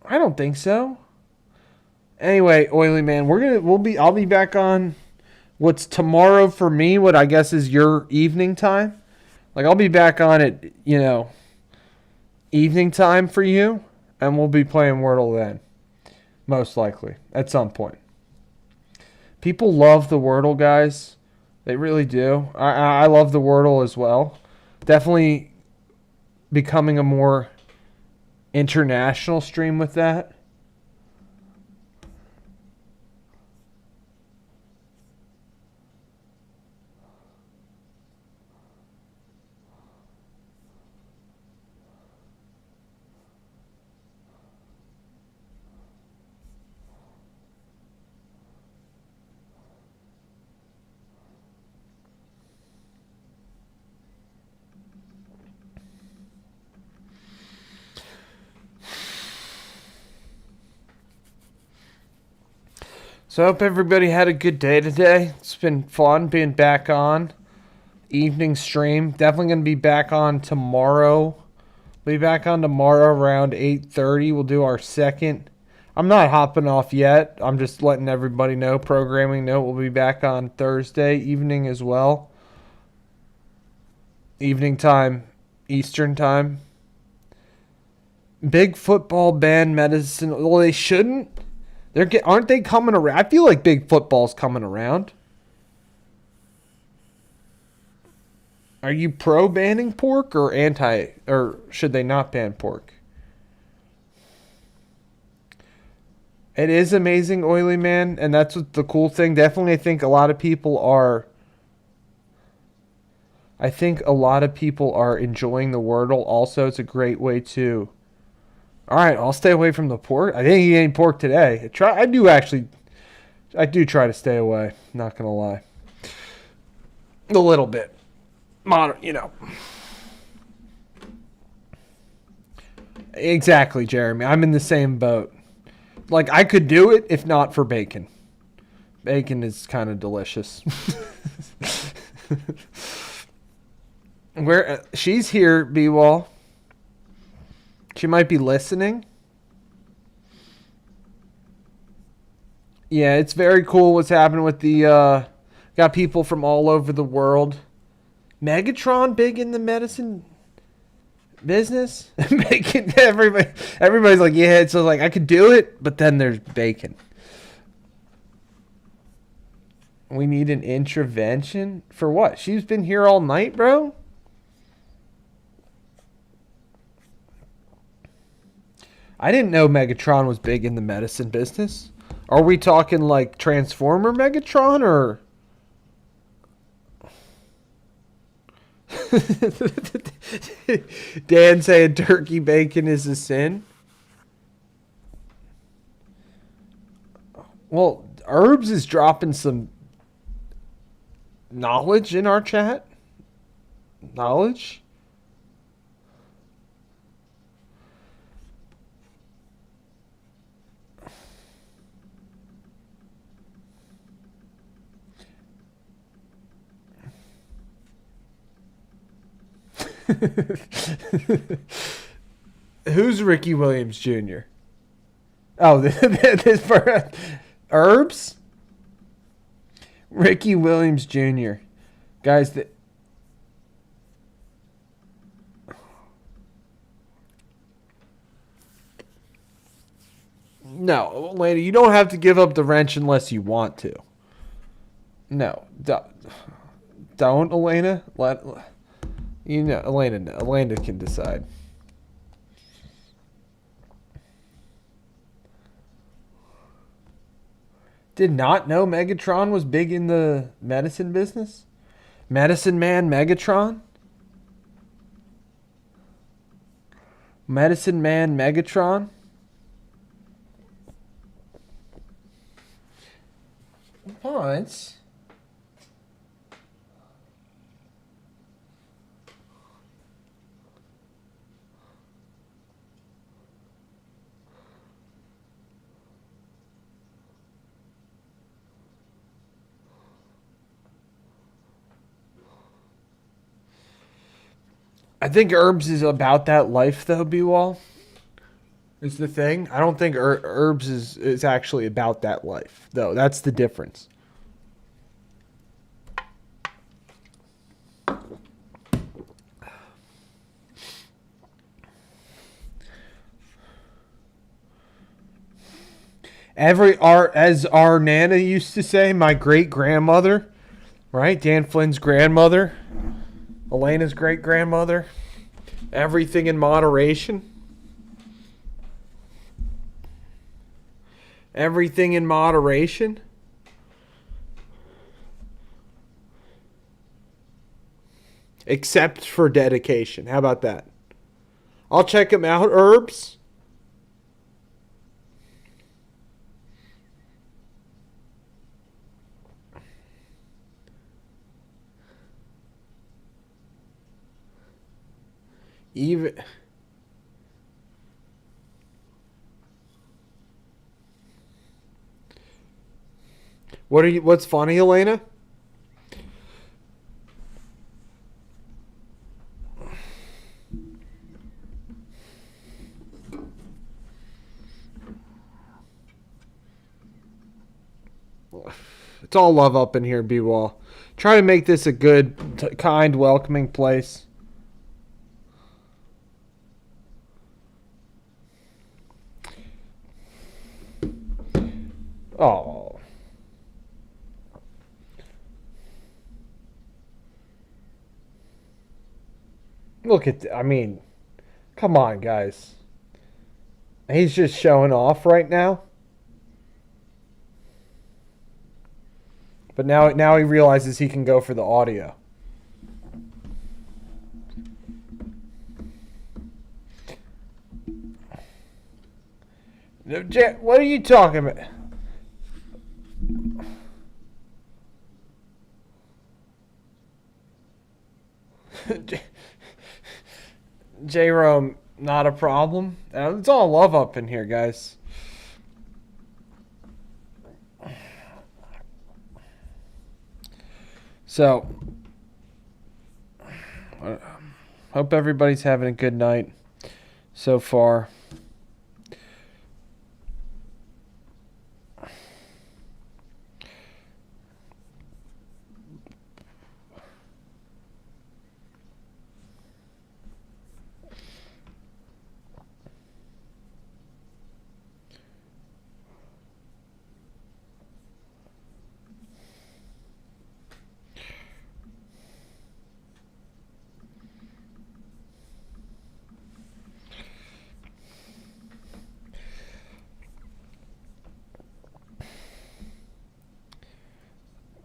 I don't think so. Anyway, Oily Man, I'll be back on what's tomorrow for me, what I guess is your evening time. Like, I'll be back on at, evening time for you, and we'll be playing Wordle then. Most likely, at some point. People love the Wordle, guys. They really do. I love the Wordle as well. Definitely becoming a more international stream with that. So I hope everybody had a good day today. It's been fun being back on. Evening stream. Definitely going to be back on tomorrow. Be back on tomorrow around 8:30. We'll do our second. I'm not hopping off yet. I'm just letting everybody know. Programming note. We'll be back on Thursday evening as well. Evening time. Eastern time. Big football ban medicine. Well, they shouldn't. Aren't they coming around? I feel like big football's coming around. Are you pro banning pork or anti, or should they not ban pork? It is amazing, Oily Man, and that's what the cool thing. Definitely, I think a lot of people are enjoying the Wordle. Also, it's a great way to. All right, I'll stay away from the pork. I didn't eat any pork today. I do try to stay away. Not gonna lie, a little bit. Exactly, Jeremy. I'm in the same boat. Like, I could do it if not for bacon. Bacon is kind of delicious. She's here, B-Wall. She might be listening. Yeah, it's very cool what's happening with the got people from all over the world. Megatron big in the medicine business? Bacon everybody's like, yeah, it's like I could do it, but then there's bacon. We need an intervention? For what? She's been here all night, bro? I didn't know Megatron was big in the medicine business. Are we talking like Transformer Megatron or Dan saying turkey bacon is a sin? Well, Herbs is dropping some knowledge in our chat. Knowledge? Who's Ricky Williams Jr.? Oh, this for Herbs? Ricky Williams Jr. Guys, no, lady, you don't have to give up the wrench unless you want to. No, don't, Elena. Elena can decide. Did not know Megatron was big in the medicine business? Medicine Man Megatron? Medicine Man Megatron? What? I think Herbs is about that life, though, B-Wall. Is the thing. I don't think Herbs is actually about that life, though. That's the difference. As our Nana used to say, my great grandmother, right? Dan Flynn's grandmother, Elena's great grandmother. Everything in moderation. Everything in moderation. Except for dedication. How about that? I'll check him out, Herbs. Even what's funny, Elena? It's all love up in here, B-Wall. Try to make this a good, kind, welcoming place. Oh. Look at, come on, guys. He's just showing off right now. But now he realizes he can go for the audio. What are you talking about? J-Rome, not a problem. It's all love up in here, guys. So, hope everybody's having a good night. so far.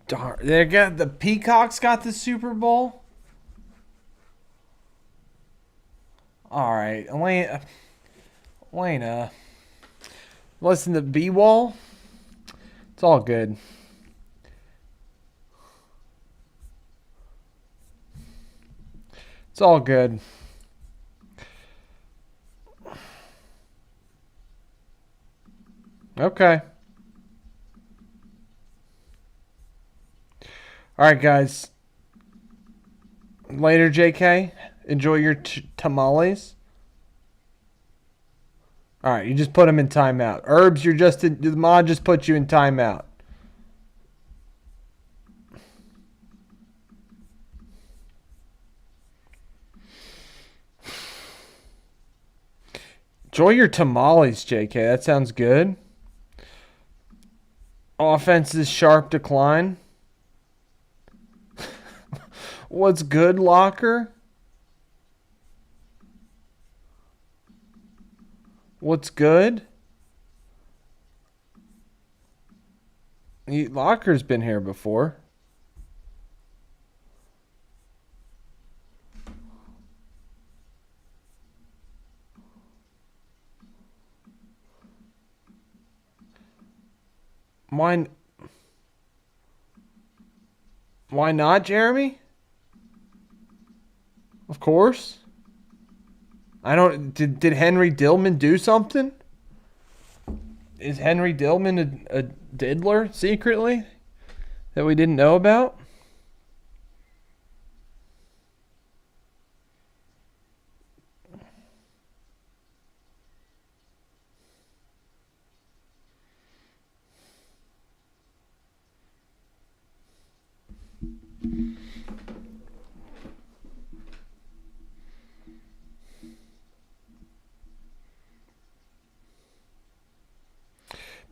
Darn, they got the Peacocks got the Super Bowl. All right, Elena, listen to B-Wall. It's all good. It's all good. Okay. All right, guys. Later, JK. Enjoy your tamales. All right, you just put them in timeout. Herbs, the mod just put you in timeout. Enjoy your tamales, JK. That sounds good. Offense's sharp decline. What's good, Locker? What's good? Locker's been here before. Why not, Jeremy? Of course. I don't. Did Henry Dillman do something? Is Henry Dillman a diddler secretly that we didn't know about?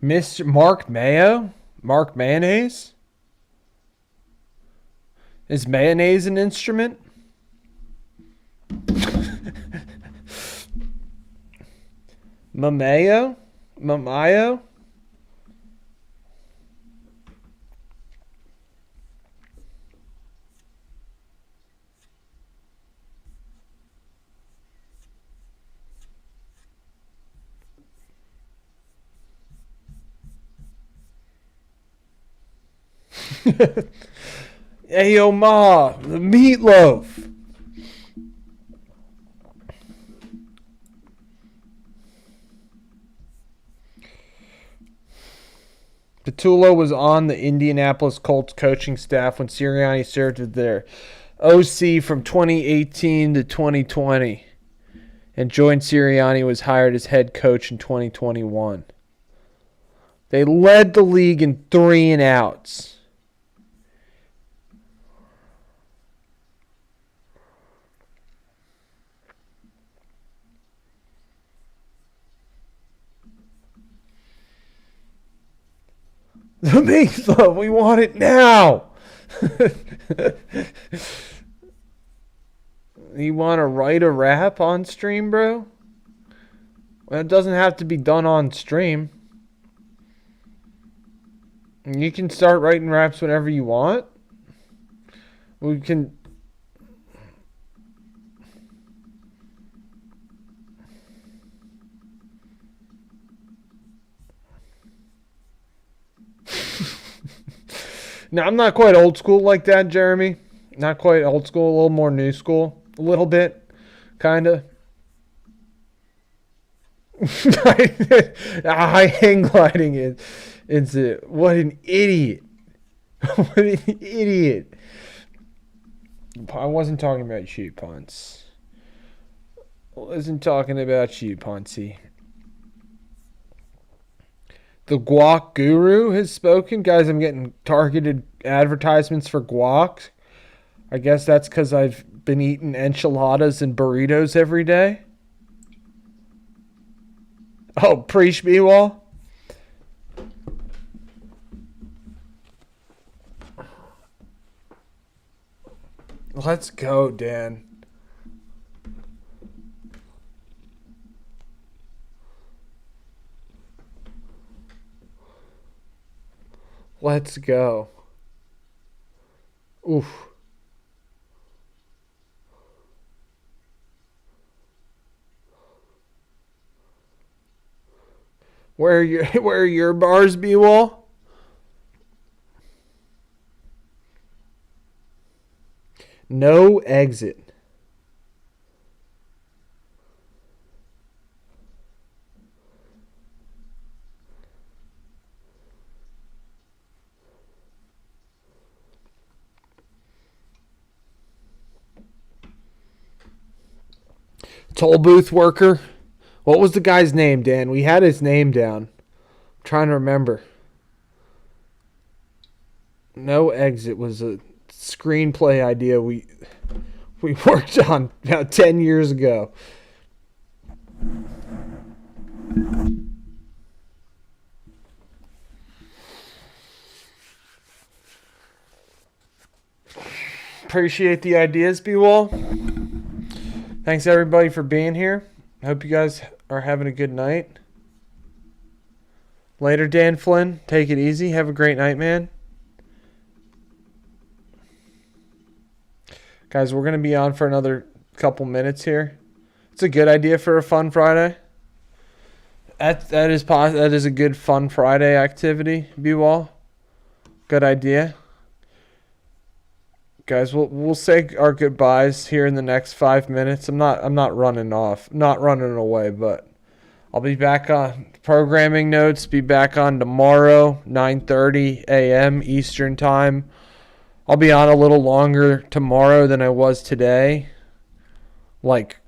Mr. Mark Mayo? Mark Mayonnaise? Is mayonnaise an instrument? Mamayo? Mamayo? Hey, yo, Ma, the meatloaf. Petulo was on the Indianapolis Colts coaching staff when Sirianni served as their OC from 2018 to 2020 and joined Sirianni was hired as head coach in 2021. They led the league in 3 and outs. The meatloaf, we want it now. You want to write a rap on stream, bro? Well, it doesn't have to be done on stream. You can start writing raps whenever you want. We can... No, I'm not quite old school like that, Jeremy. Not quite old school, a little more new school. A little bit, kind of. High hang gliding is... It's what an idiot. What an idiot. I wasn't talking about cheap punts. Wasn't talking about you, Ponzi. The guac guru has spoken. Guys, I'm getting targeted advertisements for guac. I guess that's because I've been eating enchiladas and burritos every day. Oh, preach me, Wall. Let's go, Dan. Let's go. Oof. Where are your bars, B Wall? No exit. Toll booth worker. What was the guy's name, Dan? We had his name down. I'm trying to remember. No exit was a screenplay idea we worked on about 10 years ago. Appreciate the ideas, B-Wall. Thanks everybody for being here. I hope you guys are having a good night. Later, Dan Flynn. Take it easy. Have a great night, man. Guys, we're going to be on for another couple minutes here. It's a good idea for a fun Friday. That is a good fun Friday activity, B-Wall. Good idea. Guys, we'll say our goodbyes here in the next 5 minutes. I'm not running off, not running away, but I'll be back on programming notes. Be back on tomorrow, 9:30 a.m. Eastern time. I'll be on a little longer tomorrow than I was today. Like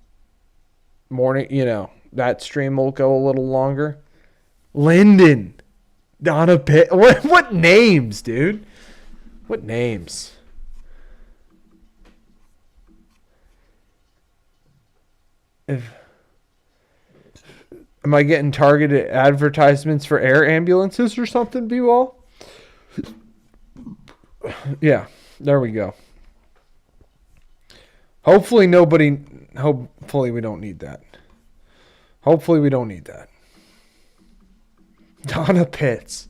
morning, that stream will go a little longer. Lyndon, Donna Pitt. What names, dude? What names? Am I getting targeted advertisements for air ambulances or something, B-Wall? Yeah, there we go. Hopefully we don't need that. Hopefully we don't need that. Donna Pitts.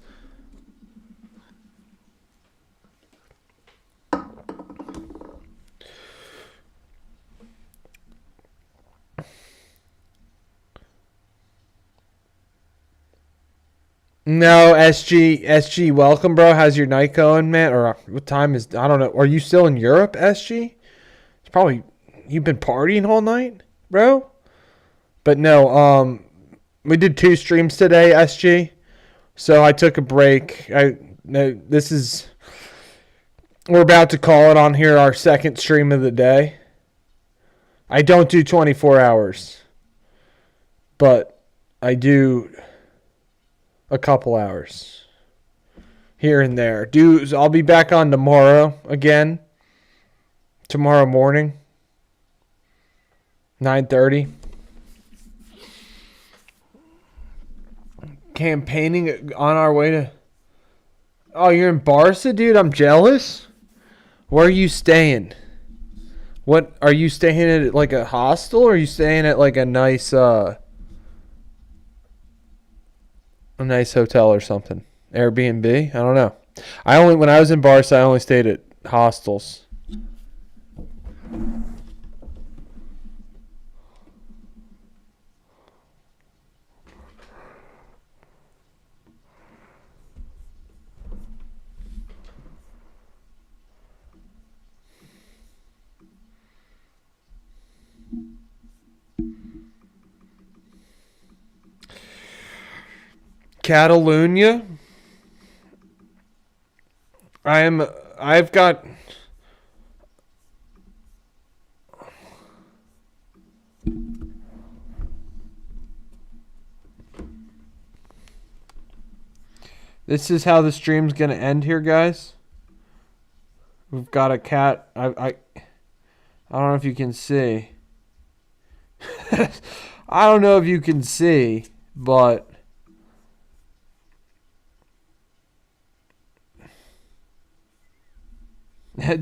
No, SG, welcome, bro. How's your night going, man? Or what time is? I don't know. Are you still in Europe, SG? It's probably you've been partying all night, bro. But no, we did 2 streams today, SG. So I took a break. We're about to call it on here our second stream of the day. I don't do 24 hours, but I do a couple hours here and there. I'll be back on tomorrow again. Tomorrow morning, 9:30. Campaigning on our way to. Oh, you're in Barca, dude. I'm jealous. Where are you staying? What are you staying at? Like a hostel, or are you staying at like a nice hotel or something? Airbnb? I don't know. When I was in Barca, I only stayed at hostels. Catalunya. I've got This is how the stream's gonna end here, guys. We've got a cat. I don't know if you can see. I don't know if you can see, but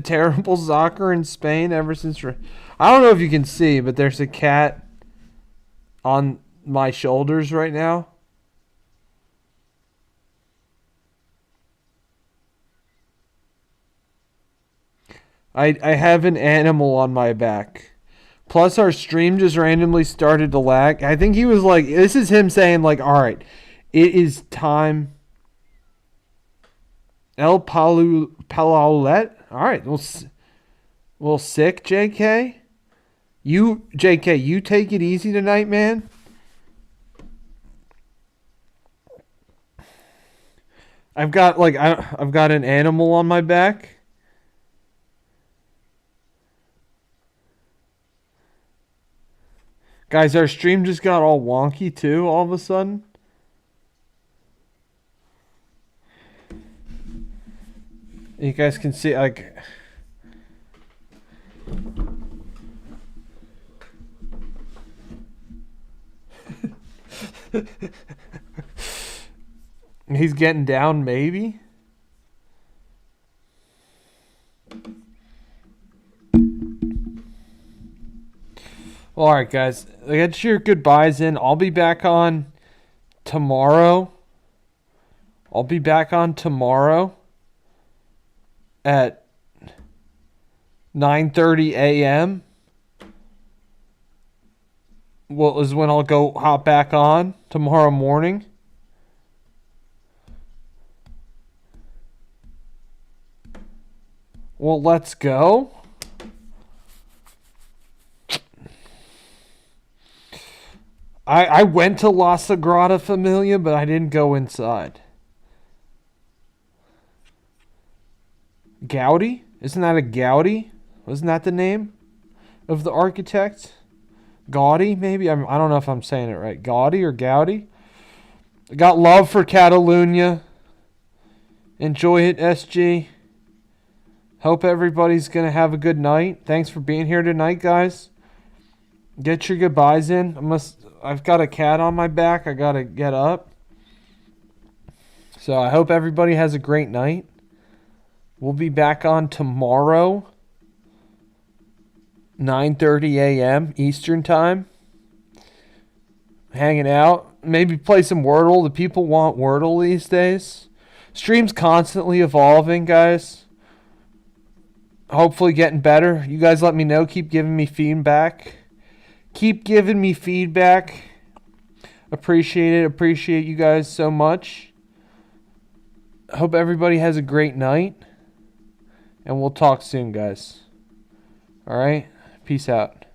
terrible soccer in Spain ever since. I don't know if you can see, but there's a cat on my shoulders right now. I have an animal on my back. Plus, our stream just randomly started to lag. I think he was like, this is him saying, like, all right, it is time. El Palaulet? All right, well, sick, JK. JK, you take it easy tonight, man. I've got an animal on my back. Guys, our stream just got all wonky too all of a sudden. You guys can see, like, he's getting down maybe. Well, all right, guys. Get your goodbyes in. I'll be back on tomorrow. At 9:30 a.m. Well, is when I'll go hop back on tomorrow morning. Well, let's go. I went to La Sagrada Familia, but I didn't go inside. Gaudi? Isn't that a Gaudi? Wasn't that the name of the architect? Gaudi, maybe? I don't know if I'm saying it right. Gaudi or Gaudi? I got love for Catalunya. Enjoy it, SG. Hope everybody's going to have a good night. Thanks for being here tonight, guys. Get your goodbyes in. I've got a cat on my back. I got to get up. So I hope everybody has a great night. We'll be back on tomorrow, 9:30 a.m. Eastern Time. Hanging out. Maybe play some Wordle. The people want Wordle these days. Stream's constantly evolving, guys. Hopefully getting better. You guys let me know. Keep giving me feedback. Appreciate it. Appreciate you guys so much. Hope everybody has a great night. And we'll talk soon, guys. All right? Peace out.